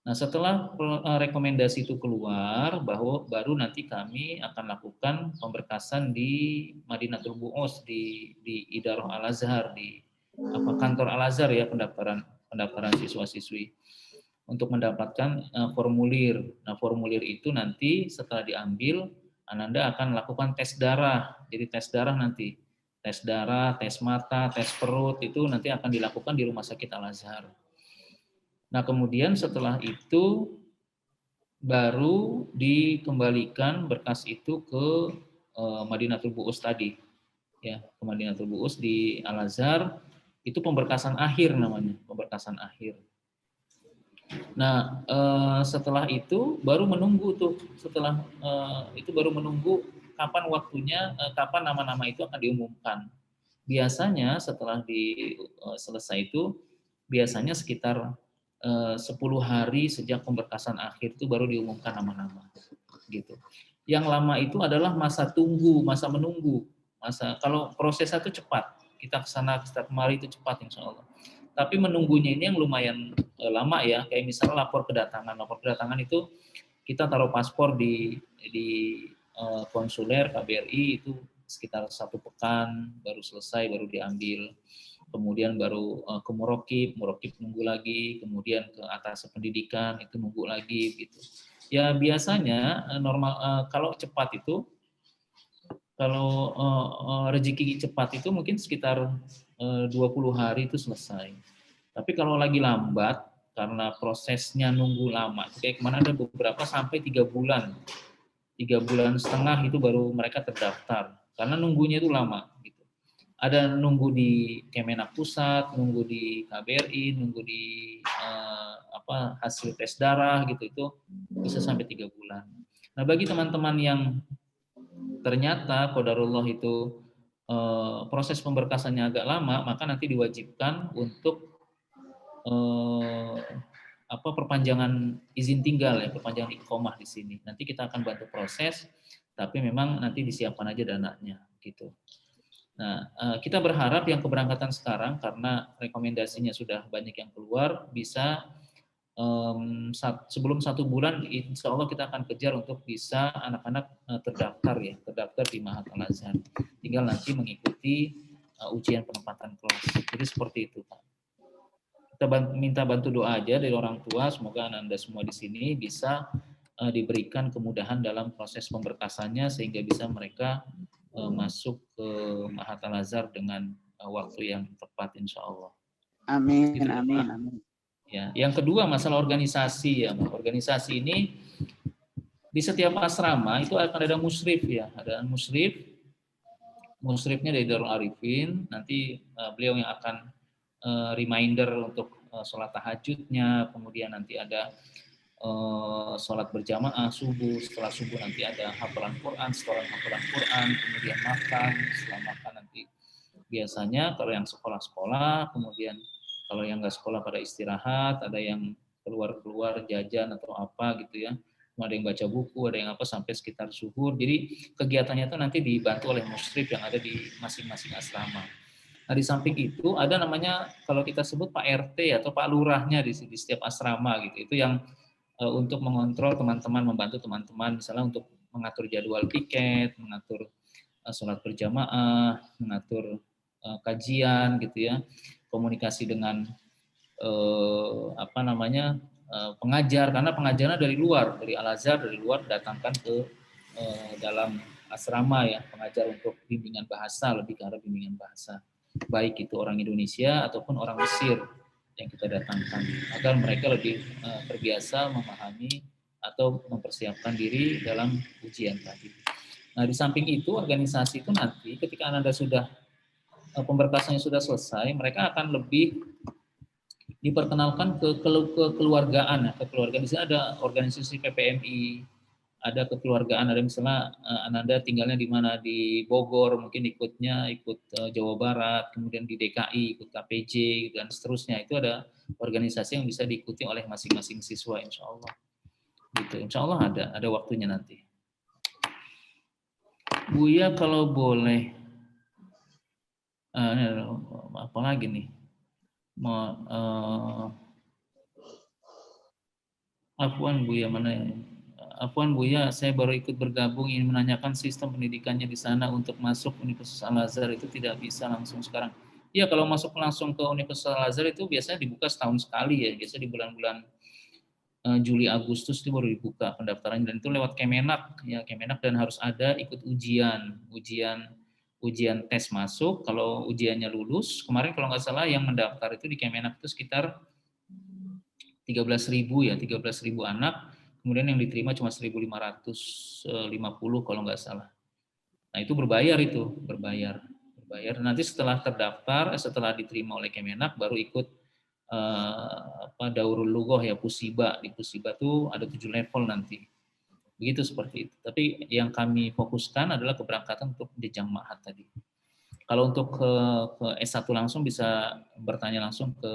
Nah, setelah rekomendasi itu keluar, baru nanti kami akan lakukan pemberkasan di Madinatul Bu'us di Idarah Al-Azhar di kantor Al-Azhar ya pendaftaran siswa-siswi untuk mendapatkan formulir. Nah, formulir itu nanti setelah diambil Ananda akan lakukan tes darah. Jadi tes darah nanti tes darah, tes mata, tes perut itu nanti akan dilakukan di Rumah Sakit Al-Azhar. Nah, kemudian setelah itu baru dikembalikan berkas itu ke Madinatul Bu'us tadi. Ya, ke Madinatul Bu'us di Al-Azhar, itu pemberkasan akhir namanya, pemberkasan akhir. Nah, setelah itu baru menunggu kapan waktunya, kapan nama-nama itu akan diumumkan. Biasanya setelah selesai itu, biasanya sekitar 10 hari sejak pemberkasan akhir itu baru diumumkan nama-nama gitu. Yang lama itu adalah masa tunggu, masa menunggu. Kalau prosesnya itu cepat, kita kesana kemari itu cepat insya Allah. Tapi menunggunya ini yang lumayan lama ya, kayak misalnya lapor kedatangan itu kita taruh paspor di konsuler KBRI itu sekitar 1 pekan baru selesai, baru diambil. Kemudian baru ke Murokib nunggu lagi, kemudian ke atas pendidikan itu nunggu lagi gitu. Ya biasanya normal kalau cepat itu, kalau rezeki cepat itu mungkin sekitar 20 hari itu selesai. Tapi kalau lagi lambat karena prosesnya nunggu lama, kayak kemana ada beberapa sampai 3 bulan, 3,5 bulan itu baru mereka terdaftar karena nunggunya itu lama. Ada nunggu di Kemenak Pusat, nunggu di KBRI, nunggu di hasil tes darah gitu, itu bisa sampai 3 bulan. Nah, bagi teman-teman yang ternyata qadarullah itu proses pemberkasannya agak lama, maka nanti diwajibkan untuk perpanjangan izin tinggal ya, perpanjangan iqomah di sini. Nanti kita akan bantu proses, tapi memang nanti disiapkan aja dananya gitu. Nah, kita berharap yang keberangkatan sekarang karena rekomendasinya sudah banyak yang keluar bisa sebelum 1 bulan, insya Allah kita akan kejar untuk bisa anak-anak terdaftar di Mahat Al Azhar. Tinggal nanti mengikuti ujian penempatan kelas. Jadi seperti itu, Pak. Kita minta bantu doa aja dari orang tua, semoga Anda semua di sini bisa diberikan kemudahan dalam proses pemberkasannya sehingga bisa mereka masuk ke Mahat Al Azhar dengan waktu yang tepat, insya Allah. Amin, gitu ya, amin, Pak. amin. Ya, yang kedua masalah organisasi ya, organisasi ini di setiap asrama itu akan ada musyrif ya, ada musyrifnya dari Darul Arifin, nanti beliau yang akan reminder untuk sholat tahajudnya, kemudian nanti ada sholat berjamaah subuh, setelah subuh nanti ada hafalan Quran, setelah hafalan Quran, kemudian makan, setelah makan nanti biasanya kalau yang sekolah-sekolah, kemudian kalau yang nggak sekolah pada istirahat, ada yang keluar-keluar jajan atau apa gitu ya. Ada yang baca buku, ada yang apa sampai sekitar zuhur. Jadi kegiatannya itu nanti dibantu oleh musyrif yang ada di masing-masing asrama. Nah di samping itu ada namanya kalau kita sebut Pak RT atau Pak Lurahnya di setiap asrama gitu. Itu yang untuk mengontrol teman-teman, membantu teman-teman misalnya untuk mengatur jadwal piket, mengatur sholat berjamaah, mengatur kajian gitu ya, komunikasi dengan pengajar, karena pengajarnya dari luar, dari Al Azhar dari luar datangkan ke dalam asrama ya, pengajar untuk bimbingan bahasa, lebih ke arah bimbingan bahasa, baik itu orang Indonesia ataupun orang Mesir yang kita datangkan agar mereka lebih terbiasa memahami atau mempersiapkan diri dalam ujian tadi. Nah di samping itu organisasi itu nanti ketika Anda sudah pemberkasannya sudah selesai, mereka akan lebih diperkenalkan ke kekeluargaan. Kekeluargaan di sini ada organisasi PPMI, ada kekeluargaan, ada misalnya Ananda tinggalnya di mana, di Bogor, mungkin ikut Jawa Barat, kemudian di DKI ikut KPJ dan seterusnya. Itu ada organisasi yang bisa diikuti oleh masing-masing siswa, insya Allah. Gitu, insya Allah ada waktunya nanti. Buya kalau boleh, apa lagi nih? Afwan Buya, Afwan Buya, saya baru ikut bergabung, ingin menanyakan sistem pendidikannya di sana untuk masuk Universitas Al Azhar itu tidak bisa langsung sekarang. Iya, kalau masuk langsung ke Universitas Al Azhar itu biasanya dibuka setahun sekali ya, biasanya di bulan-bulan Juli Agustus itu baru dibuka pendaftarannya, dan itu lewat Kemenak ya, Kemenak, dan harus ada ikut ujian tes masuk. Kalau ujiannya lulus, kemarin kalau nggak salah yang mendaftar itu di Kemenak itu sekitar 13.000 anak, kemudian yang diterima cuma 1.550 kalau nggak salah. Nah itu berbayar. Nanti setelah terdaftar, setelah diterima oleh Kemenak, baru ikut Daurul Lughah ya, Pusiba. Di Pusiba tuh ada 7 level nanti. Begitu seperti itu. Tapi yang kami fokuskan adalah keberangkatan untuk jenjang ma'had tadi. Kalau untuk ke S1 langsung bisa bertanya langsung ke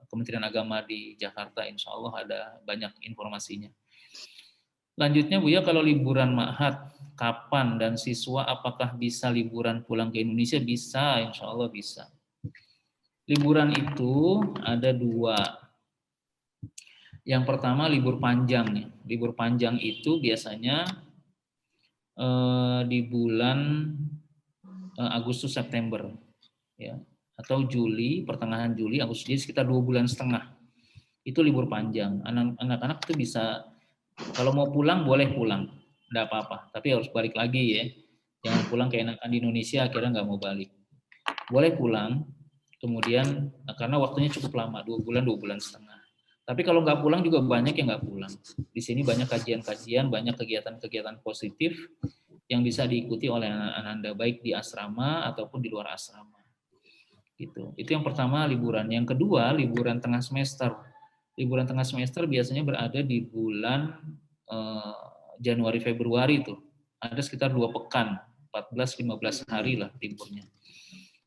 Kementerian Agama di Jakarta, insya Allah ada banyak informasinya. Lanjutnya Buya, kalau liburan ma'had kapan, dan siswa apakah bisa liburan pulang ke Indonesia? Bisa, insya Allah bisa. Liburan itu ada 2. Yang pertama libur panjang. Libur panjang itu biasanya di bulan Agustus September ya, atau Juli, pertengahan Juli, Agustus, jadi sekitar 2,5 bulan. Itu libur panjang. Anak-anak itu bisa, kalau mau pulang boleh pulang, enggak apa-apa, tapi harus balik lagi ya. Jangan pulang kayak enakan di Indonesia akhirnya nggak mau balik. Boleh pulang, kemudian karena waktunya cukup lama, 2,5 bulan. Tapi kalau nggak pulang juga banyak yang nggak pulang. Di sini banyak kajian-kajian, banyak kegiatan-kegiatan positif yang bisa diikuti oleh anak-anak Anda, baik di asrama ataupun di luar asrama. Gitu. Itu yang pertama, liburan. Yang kedua, liburan tengah semester. Liburan tengah semester biasanya berada di bulan Januari Februari itu. Ada sekitar 2 pekan, 14-15 hari lah liburnya.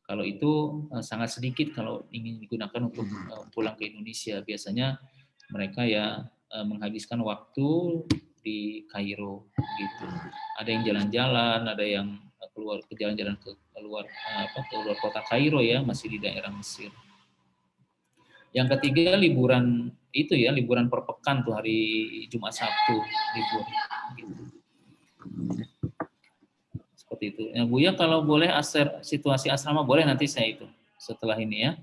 Kalau itu sangat sedikit kalau ingin digunakan untuk pulang ke Indonesia. Biasanya mereka ya menghabiskan waktu di Kairo gitu. Ada yang jalan-jalan, ada yang keluar ke jalan-jalan ke keluar keluar kota Kairo ya, masih di daerah Mesir. Yang ketiga liburan itu ya, liburan per pekan tuh, hari Jumat Sabtu libur gitu. Seperti itu. Ya Buya, kalau boleh situasi asrama boleh nanti saya itu setelah ini ya.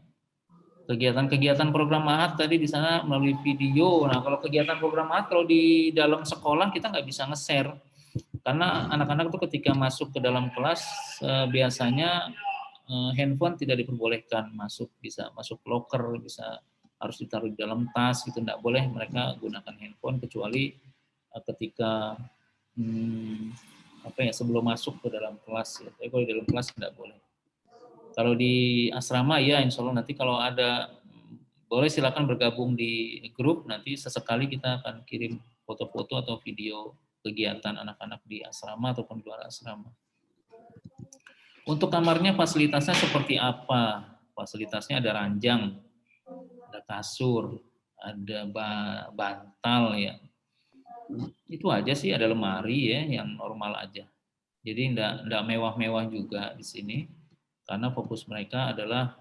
Kegiatan-kegiatan program Mahat tadi di sana melalui video. Nah, kalau kegiatan program Mahat kalau di dalam sekolah kita nggak bisa nge-share. Karena anak-anak itu ketika masuk ke dalam kelas biasanya handphone tidak diperbolehkan masuk, bisa masuk locker, bisa harus ditaruh di dalam tas gitu, nggak boleh mereka gunakan handphone kecuali ketika sebelum masuk ke dalam kelas ya. Tapi kalau di dalam kelas nggak boleh. Kalau di asrama ya insya Allah nanti kalau ada boleh silakan bergabung di grup, nanti sesekali kita akan kirim foto-foto atau video kegiatan anak-anak di asrama ataupun di luar asrama. Untuk kamarnya fasilitasnya seperti apa? Fasilitasnya ada ranjang, ada kasur, ada bantal ya. Itu aja sih, ada lemari ya yang normal aja. Jadi enggak mewah-mewah juga di sini karena fokus mereka adalah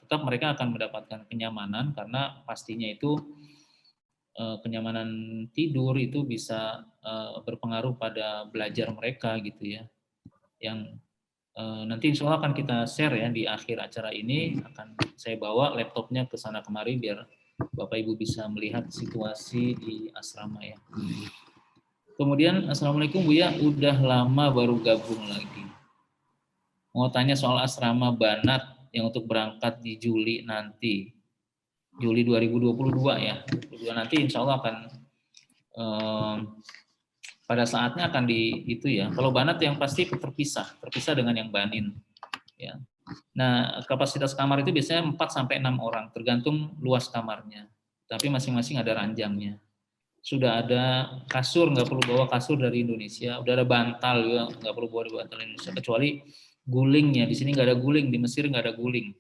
tetap mereka akan mendapatkan kenyamanan karena pastinya itu kenyamanan tidur itu bisa berpengaruh pada belajar mereka gitu ya. Yang nanti insya Allah akan kita share ya di akhir acara ini, akan saya bawa laptopnya ke sana kemari biar Bapak Ibu bisa melihat situasi di asrama ya. Kemudian Assalamualaikum Buya, udah lama baru gabung lagi. Mau tanya soal asrama Banat yang untuk berangkat di Juli nanti. Juli 2022 ya. Nanti insya Allah akan pada saatnya akan itu ya. Kalau Banat yang pasti terpisah dengan yang Banin. Ya. Nah, kapasitas kamar itu biasanya 4 sampai 6 orang, tergantung luas kamarnya. Tapi masing-masing ada ranjangnya. Sudah ada kasur, nggak perlu bawa kasur dari Indonesia. Udah ada bantal juga, nggak perlu bawa bantal Indonesia. Kecuali gulingnya, di sini nggak ada guling, di Mesir nggak ada guling.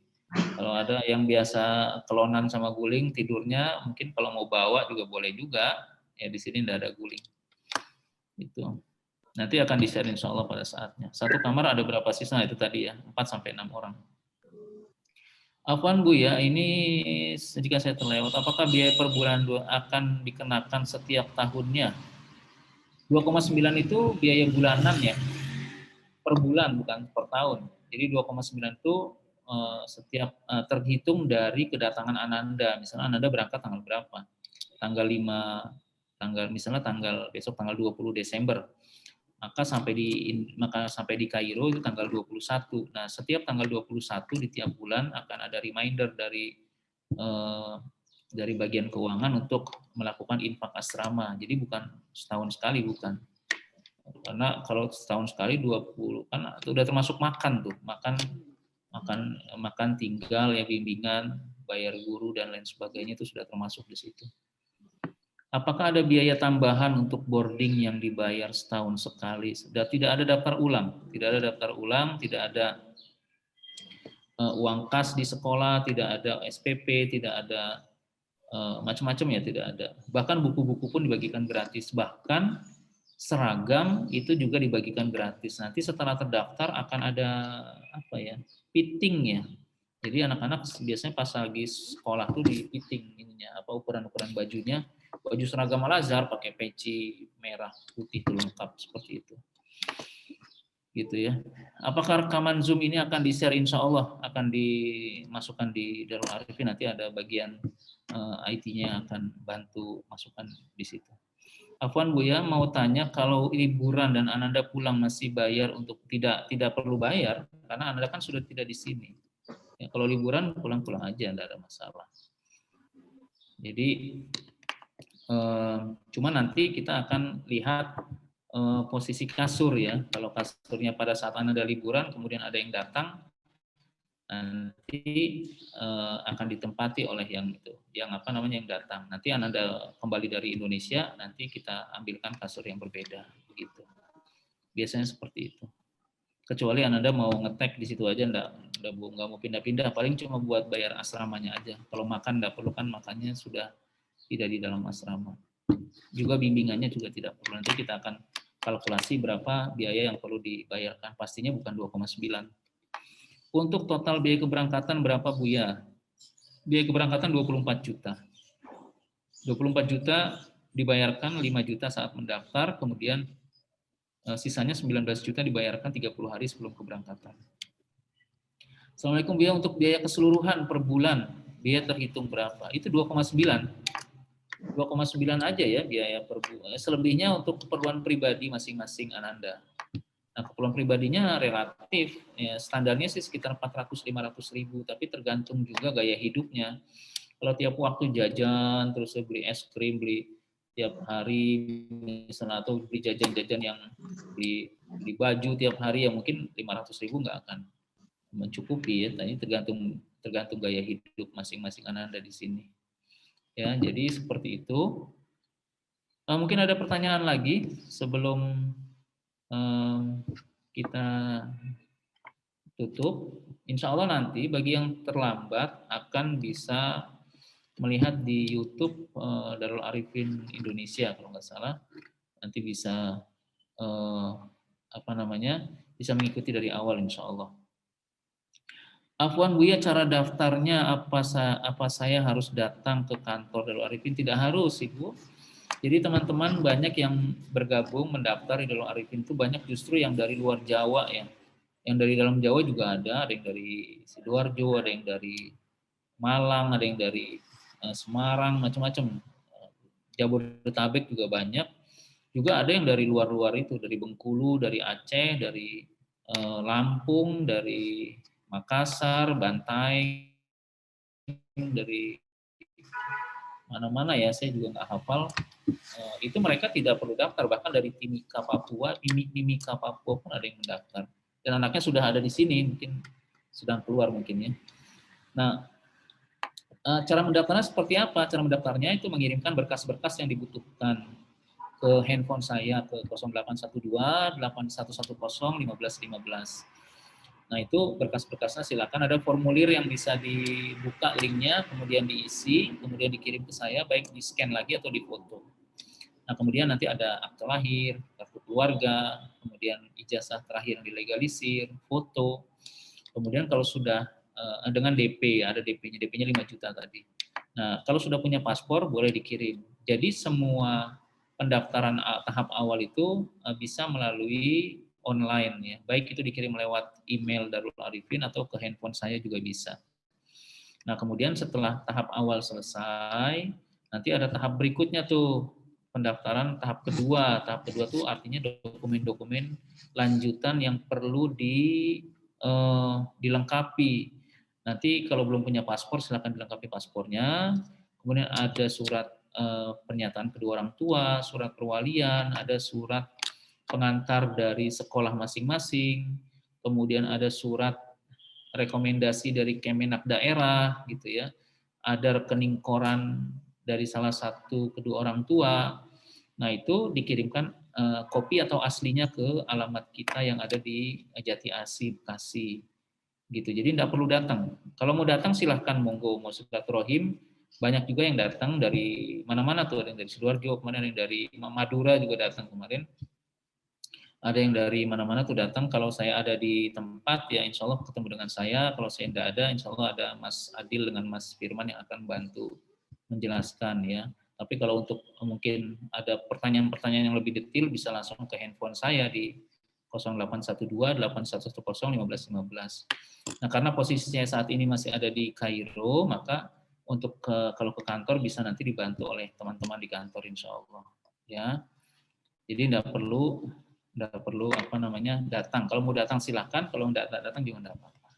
Kalau ada yang biasa kelonan sama guling tidurnya, mungkin kalau mau bawa juga boleh juga. Ya di sini nggak ada guling. Itu. Nanti akan di-share insya Allah pada saatnya. Satu kamar ada berapa siswa? Nah, itu tadi ya, 4 sampai 6 orang. Afwan Bu ya, ini jika saya terlewat, apakah biaya per bulan akan dikenakan setiap tahunnya? 2,9 itu biaya bulanan ya, per bulan bukan per tahun. Jadi 2,9 itu setiap terhitung dari kedatangan Ananda. Misalnya Ananda berangkat tanggal berapa? Tanggal 5, misalnya besok tanggal 20 Desember. Maka sampai di Kairo itu tanggal 21. Nah, setiap tanggal 21 di tiap bulan akan ada reminder dari bagian keuangan untuk melakukan infak asrama. Jadi bukan setahun sekali, bukan. Karena kalau setahun sekali 20 kan itu udah termasuk makan tuh, makan tinggal ya, bimbingan, bayar guru dan lain sebagainya itu sudah termasuk di situ. Apakah ada biaya tambahan untuk boarding yang dibayar setahun sekali? Tidak ada daftar ulang, tidak ada uang kas di sekolah, tidak ada SPP, tidak ada macam-macam ya, tidak ada. Bahkan buku-buku pun dibagikan gratis, bahkan seragam itu juga dibagikan gratis. Nanti setelah terdaftar akan ada fitting ya. Jadi anak-anak biasanya pas lagi sekolah tuh di fitting ukuran-ukuran bajunya. Baju seragam Al-Azhar pakai peci merah putih itu lengkap seperti itu. Gitu ya. Apakah rekaman Zoom ini akan di-share? Insya Allah akan dimasukkan di Darul Arifin, nanti ada bagian IT-nya akan bantu masukkan di situ. Afwan Buya, mau tanya kalau liburan dan Ananda pulang masih bayar untuk tidak perlu bayar karena Ananda kan sudah tidak di sini. Ya, kalau liburan pulang-pulang aja, tidak ada masalah. Jadi cuma nanti kita akan lihat posisi kasur ya. Kalau kasurnya pada saat Anda liburan kemudian ada yang datang, nanti akan ditempati oleh yang datang. Nanti Anda kembali dari Indonesia, nanti kita ambilkan kasur yang berbeda gitu. Biasanya seperti itu. Kecuali Anda mau ngetek di situ aja, nggak mau pindah-pindah, paling cuma buat bayar asramanya aja. Kalau makan nggak perlu kan, makannya sudah tidak di dalam asrama. Juga bimbingannya juga tidak perlu. Nanti kita akan kalkulasi berapa biaya yang perlu dibayarkan. Pastinya bukan 2,9. Untuk total biaya keberangkatan berapa Buya? Biaya keberangkatan 24 juta. 24 juta dibayarkan 5 juta saat mendaftar, kemudian sisanya 19 juta dibayarkan 30 hari sebelum keberangkatan. Assalamualaikum Buya, untuk biaya keseluruhan per bulan, biaya terhitung berapa? Itu 2,9. 2,9 aja ya biaya per bulan. Selebihnya untuk keperluan pribadi masing-masing Ananda. Nah, keperluan pribadinya relatif, ya, standarnya sih sekitar 400-500 ribu, tapi tergantung juga gaya hidupnya. Kalau tiap waktu jajan, terus beli es krim, beli tiap hari, misalnya, atau beli jajan-jajan yang beli baju tiap hari, ya mungkin 500 ribu nggak akan mencukupi ya. Tadi tergantung gaya hidup masing-masing Ananda di sini. Ya, jadi seperti itu. Mungkin ada pertanyaan lagi sebelum kita tutup. Insya Allah nanti bagi yang terlambat akan bisa melihat di YouTube Darul Arifin Indonesia kalau nggak salah. Nanti bisa bisa mengikuti dari awal insya Allah. Afwan Buya, cara daftarnya apa saya harus datang ke kantor Darul Arifin? Tidak harus Ibu. Jadi teman-teman banyak yang bergabung mendaftar di Darul Arifin itu banyak justru yang dari luar Jawa ya. Yang dari dalam Jawa juga ada yang dari Sidoarjo, ada yang dari Malang, ada yang dari Semarang, macam-macam. Jabodetabek juga banyak. Juga ada yang dari luar-luar itu, dari Bengkulu, dari Aceh, dari Lampung, dari Makassar, Bantaeng, dari mana-mana ya, saya juga nggak hafal. Itu mereka tidak perlu daftar, bahkan dari Timika Papua pun ada yang mendaftar. Dan anaknya sudah ada di sini, mungkin sedang keluar mungkin ya. Nah, cara mendaftarnya seperti apa? Cara mendaftarnya itu mengirimkan berkas-berkas yang dibutuhkan ke handphone saya ke 0812 8110 1515. Nah, itu berkas-berkasnya silakan, ada formulir yang bisa dibuka linknya, kemudian diisi, kemudian dikirim ke saya, baik di scan lagi atau di foto. Nah, kemudian nanti ada akte lahir, kartu keluarga, kemudian ijazah terakhir yang dilegalisir, foto. Kemudian kalau sudah dengan DP, ada DP-nya, DP-nya 5 juta tadi. Nah, kalau sudah punya paspor boleh dikirim. Jadi semua pendaftaran tahap awal itu bisa melalui online ya. Baik itu dikirim lewat email Darul Arifin atau ke handphone saya juga bisa. Nah, kemudian setelah tahap awal selesai, nanti ada tahap berikutnya tuh, pendaftaran tahap kedua. Tahap kedua tuh artinya dokumen-dokumen lanjutan yang perlu dilengkapi. Nanti kalau belum punya paspor silakan dilengkapi paspornya. Kemudian ada surat pernyataan kedua orang tua, surat perwalian, ada surat pengantar dari sekolah masing-masing, kemudian ada surat rekomendasi dari Kemenak daerah gitu ya, ada rekening koran dari salah satu kedua orang tua. Nah, itu dikirimkan kopi atau aslinya ke alamat kita yang ada di Jati Asih, Bekasi gitu. Jadi tidak perlu datang. Kalau mau datang silahkan, monggo, mau silaturahim. Banyak juga yang datang dari mana-mana tuh, ada yang dari Sidoarjo, kemarin ada yang dari Madura juga datang kemarin. Ada yang dari mana-mana tuh datang. Kalau saya ada di tempat ya insya Allah ketemu dengan saya. Kalau saya tidak ada, insya Allah ada Mas Adil dengan Mas Firman yang akan bantu menjelaskan ya. Tapi kalau untuk mungkin ada pertanyaan-pertanyaan yang lebih detail bisa langsung ke handphone saya di 0812 8110 1515. Nah, karena posisinya saat ini masih ada di Kairo, maka untuk kalau ke kantor bisa nanti dibantu oleh teman-teman di kantor insya Allah ya. Jadi tidak perlu datang. Kalau mau datang silahkan, kalau tidak datang juga tidak apa-apa.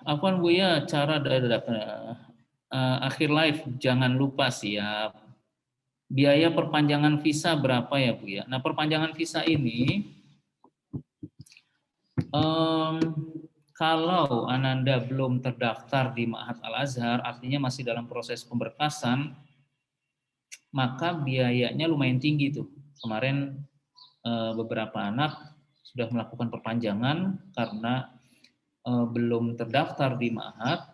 Afwan Buya, cara akhir live jangan lupa siap. Biaya perpanjangan visa berapa ya Buya? Nah, perpanjangan visa ini kalau Ananda belum terdaftar di Ma'had Al-Azhar, artinya masih dalam proses pemberkasan, maka biayanya lumayan tinggi tuh. Kemarin beberapa anak sudah melakukan perpanjangan karena belum terdaftar di Ma'had,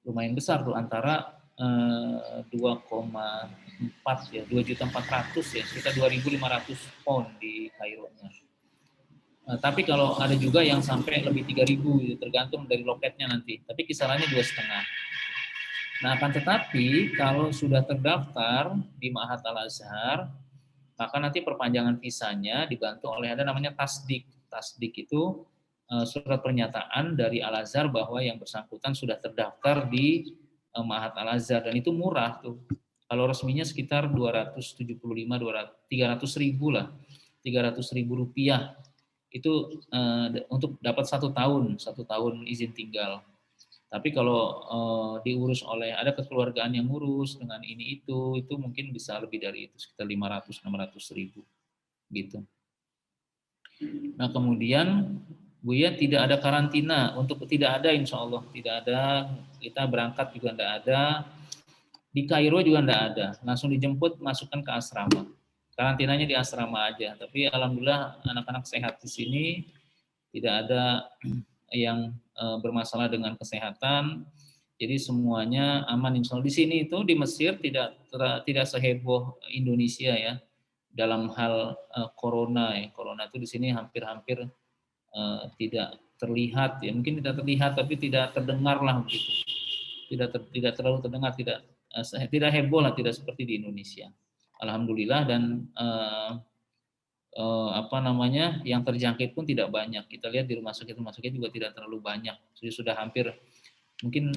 lumayan besar tuh, antara 2,4 ya, 2.400.000 ya, sekitar 2.500 pound di Kairo-nya. Tapi kalau ada juga yang sampai lebih 3.000, ya, tergantung dari loketnya nanti. Tapi kisarannya 2,5. Nah, akan tetapi kalau sudah terdaftar di Ma'had Al-Azhar, maka nanti perpanjangan visanya dibantu oleh ada namanya tasdik. Tasdik itu surat pernyataan dari Al-Azhar bahwa yang bersangkutan sudah terdaftar di Ma'had Al-Azhar, dan itu murah tuh. Kalau resminya sekitar 275, 300.000 lah, 300.000 rupiah itu untuk dapat 1 tahun izin tinggal. Tapi kalau diurus oleh ada kekeluargaan yang ngurus dengan ini itu mungkin bisa lebih dari itu, sekitar 500-600.000 gitu. Nah kemudian Buya tidak ada karantina, tidak ada, insya Allah tidak ada. Kita berangkat juga tidak ada, di Kairo juga tidak ada, langsung dijemput masukkan ke asrama. Karantinanya di asrama aja. Tapi alhamdulillah anak-anak sehat di sini, tidak ada yang bermasalah dengan kesehatan. Jadi semuanya aman insya Allah. Di sini itu di Mesir tidak seheboh Indonesia ya dalam hal corona ya. Corona itu di sini hampir-hampir tidak terlihat ya. Mungkin tidak terlihat tapi tidak terdengar lah begitu. Tidak terlalu terdengar, tidak heboh lah, tidak seperti di Indonesia. Alhamdulillah. Dan yang terjangkit pun tidak banyak. Kita lihat di rumah sakit juga tidak terlalu banyak. Jadi sudah hampir, mungkin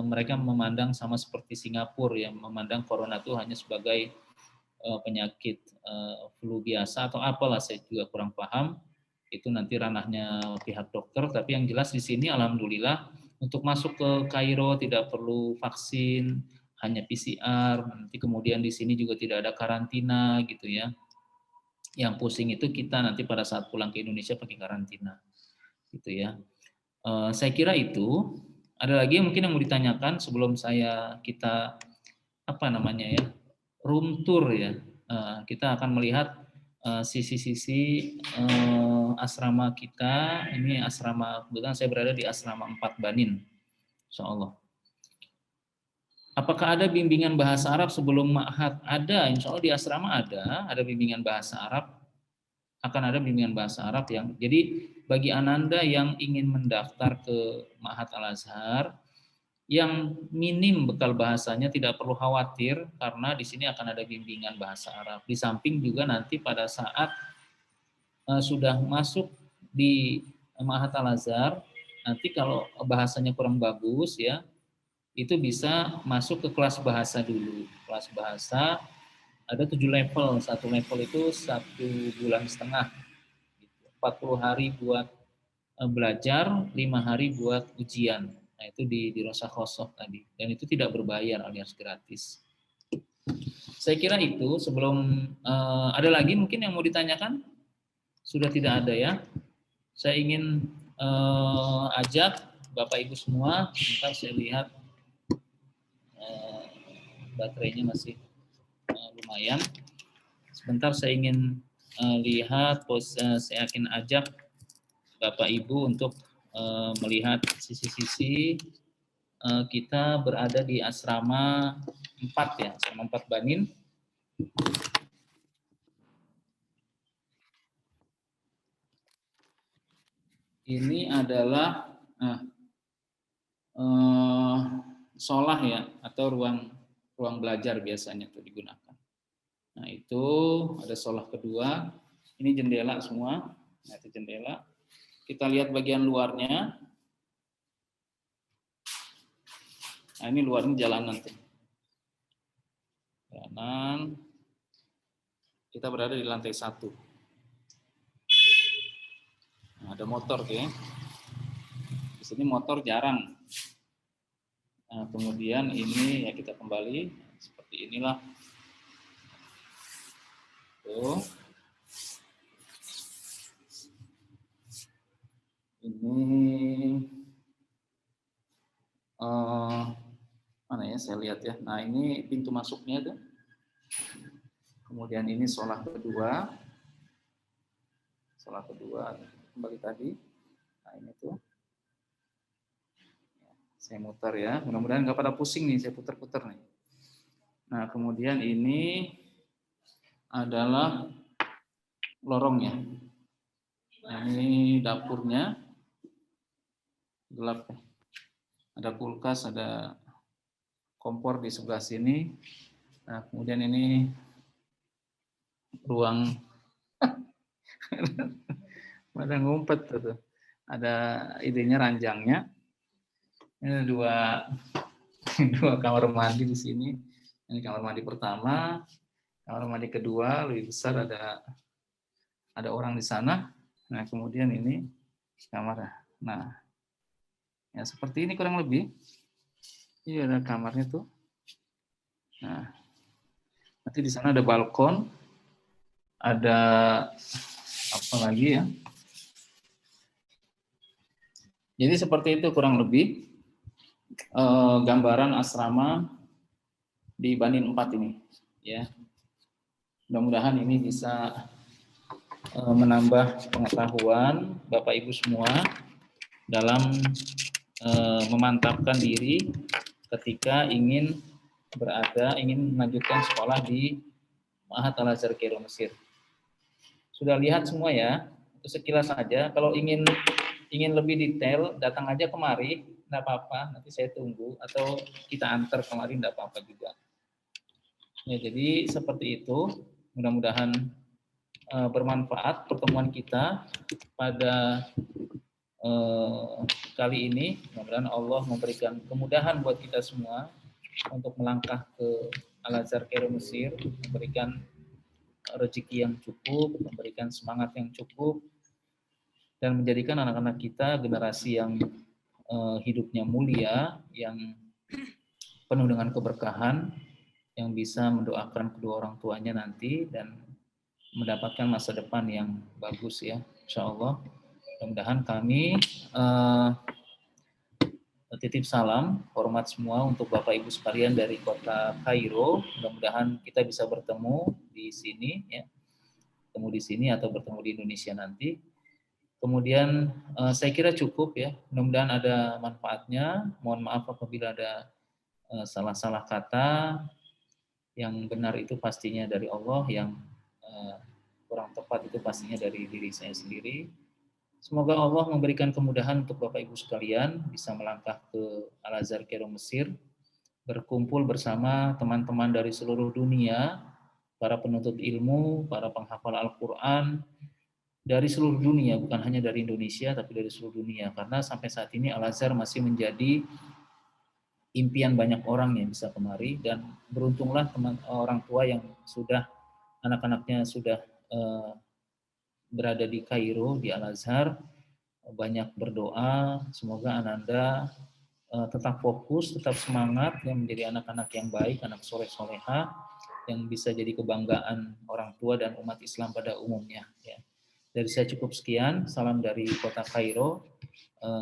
mereka memandang sama seperti Singapura yang memandang corona itu hanya sebagai penyakit flu biasa atau apalah, saya juga kurang paham. Itu nanti ranahnya pihak dokter. Tapi yang jelas di sini alhamdulillah untuk masuk ke Kairo tidak perlu vaksin, hanya PCR. Nanti kemudian di sini juga tidak ada karantina gitu ya. Yang pusing itu kita nanti pada saat pulang ke Indonesia pakai karantina, gitu ya. Saya kira itu. Ada lagi yang mungkin yang mau ditanyakan sebelum kita room tour ya. Kita akan melihat sisi-sisi asrama kita. Ini asrama, kebetulan saya berada di asrama 4 Banin, insya Allah. Apakah ada bimbingan bahasa Arab sebelum ma'had? Ada, insya Allah di asrama ada bimbingan bahasa Arab. Akan ada bimbingan bahasa Arab yang, jadi bagi Ananda yang ingin mendaftar ke Ma'had Al-Azhar, yang minim bekal bahasanya tidak perlu khawatir karena di sini akan ada bimbingan bahasa Arab. Di samping juga nanti pada saat sudah masuk di Ma'had Al-Azhar, nanti kalau bahasanya kurang bagus ya, itu bisa masuk ke kelas bahasa dulu. Kelas bahasa ada 7 level, 1 level itu 1,5 bulan, 40 hari buat belajar, 5 hari buat ujian. Nah itu di Rosa Khosoh tadi, dan itu tidak berbayar alias gratis. Saya kira itu. Sebelum ada lagi mungkin yang mau ditanyakan, sudah tidak ada ya. Saya ingin ajak Bapak Ibu semua, sebentar saya lihat baterainya masih lumayan. Sebentar saya ingin lihat, saya akan ajak Bapak Ibu untuk melihat sisi-sisi kita berada di asrama 4 ya, asrama 4 Banin. Ini adalah solah ya, atau ruang belajar biasanya itu digunakan. Nah itu ada solah kedua, ini jendela semua, nah itu jendela. Kita lihat bagian luarnya. Nah ini luarnya jalanan tuh. Jalanan. Kita berada di lantai 1. Nah, ada motor ya. Di sini motor jarang. Nah, kemudian ini ya kita kembali seperti inilah. Tuh. Ini mana ya, saya lihat ya. Nah ini pintu masuknya tuh. Kemudian ini solah kedua kembali tadi. Nah ini tuh Saya muter ya, mudah-mudahan nggak pada pusing nih, saya puter-puter nih. Nah, kemudian ini adalah lorongnya. Nah, ini dapurnya, gelap ya. Ada kulkas, ada kompor di sebelah sini. Nah, kemudian ini ruang pada ngumpet tuh. Ada idenya ranjangnya. Ini dua kamar mandi di sini. Ini kamar mandi pertama, kamar mandi kedua lebih besar, ada orang di sana. Nah, kemudian ini kamar. Nah, ya seperti ini kurang lebih. Ini ada kamarnya tuh. Nah, nanti di sana ada balkon, ada apa lagi ya? Jadi seperti itu kurang lebih gambaran asrama di Banin 4 ini, ya. Mudah-mudahan ini bisa menambah pengetahuan Bapak Ibu semua dalam memantapkan diri ketika ingin melanjutkan sekolah di Ma'had Al-Azhar Kairo Mesir. Sudah lihat semua ya, itu sekilas saja. Kalau ingin lebih detail, datang aja kemari, enggak apa-apa, nanti saya tunggu atau kita antar kemari, enggak apa-apa juga. Ya, jadi seperti itu. Mudah-mudahan bermanfaat pertemuan kita pada kali ini. Mudah-mudahan Allah memberikan kemudahan buat kita semua untuk melangkah ke Al-Azhar Kairo Mesir, memberikan rezeki yang cukup, memberikan semangat yang cukup, dan menjadikan anak-anak kita generasi yang hidupnya mulia, yang penuh dengan keberkahan, yang bisa mendoakan kedua orang tuanya nanti dan mendapatkan masa depan yang bagus ya, insya Allah. Mudah-mudahan kami titip salam, hormat semua untuk Bapak Ibu sekalian dari kota Kairo. Mudah-mudahan kita bisa bertemu di sini ya, bertemu di sini atau bertemu di Indonesia nanti. Kemudian saya kira cukup ya, mudah-mudahan ada manfaatnya. Mohon maaf apabila ada salah-salah kata. Yang benar itu pastinya dari Allah, yang kurang tepat itu pastinya dari diri saya sendiri. Semoga Allah memberikan kemudahan untuk Bapak Ibu sekalian bisa melangkah ke Al-Azhar Kairo Mesir, berkumpul bersama teman-teman dari seluruh dunia, para penuntut ilmu, para penghafal Al-Quran, dari seluruh dunia, bukan hanya dari Indonesia, tapi dari seluruh dunia. Karena sampai saat ini Al-Azhar masih menjadi impian banyak orang yang bisa kemari, dan beruntunglah orang tua yang sudah anak-anaknya sudah berada di Kairo, di Al-Azhar, banyak berdoa semoga Ananda tetap fokus, tetap semangat, yang menjadi anak-anak yang baik, anak soleh-soleha yang bisa jadi kebanggaan orang tua dan umat Islam pada umumnya. Ya. Dari saya cukup sekian, salam dari kota Kairo.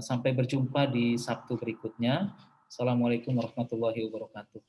Sampai berjumpa di Sabtu berikutnya. Assalamualaikum warahmatullahi wabarakatuh.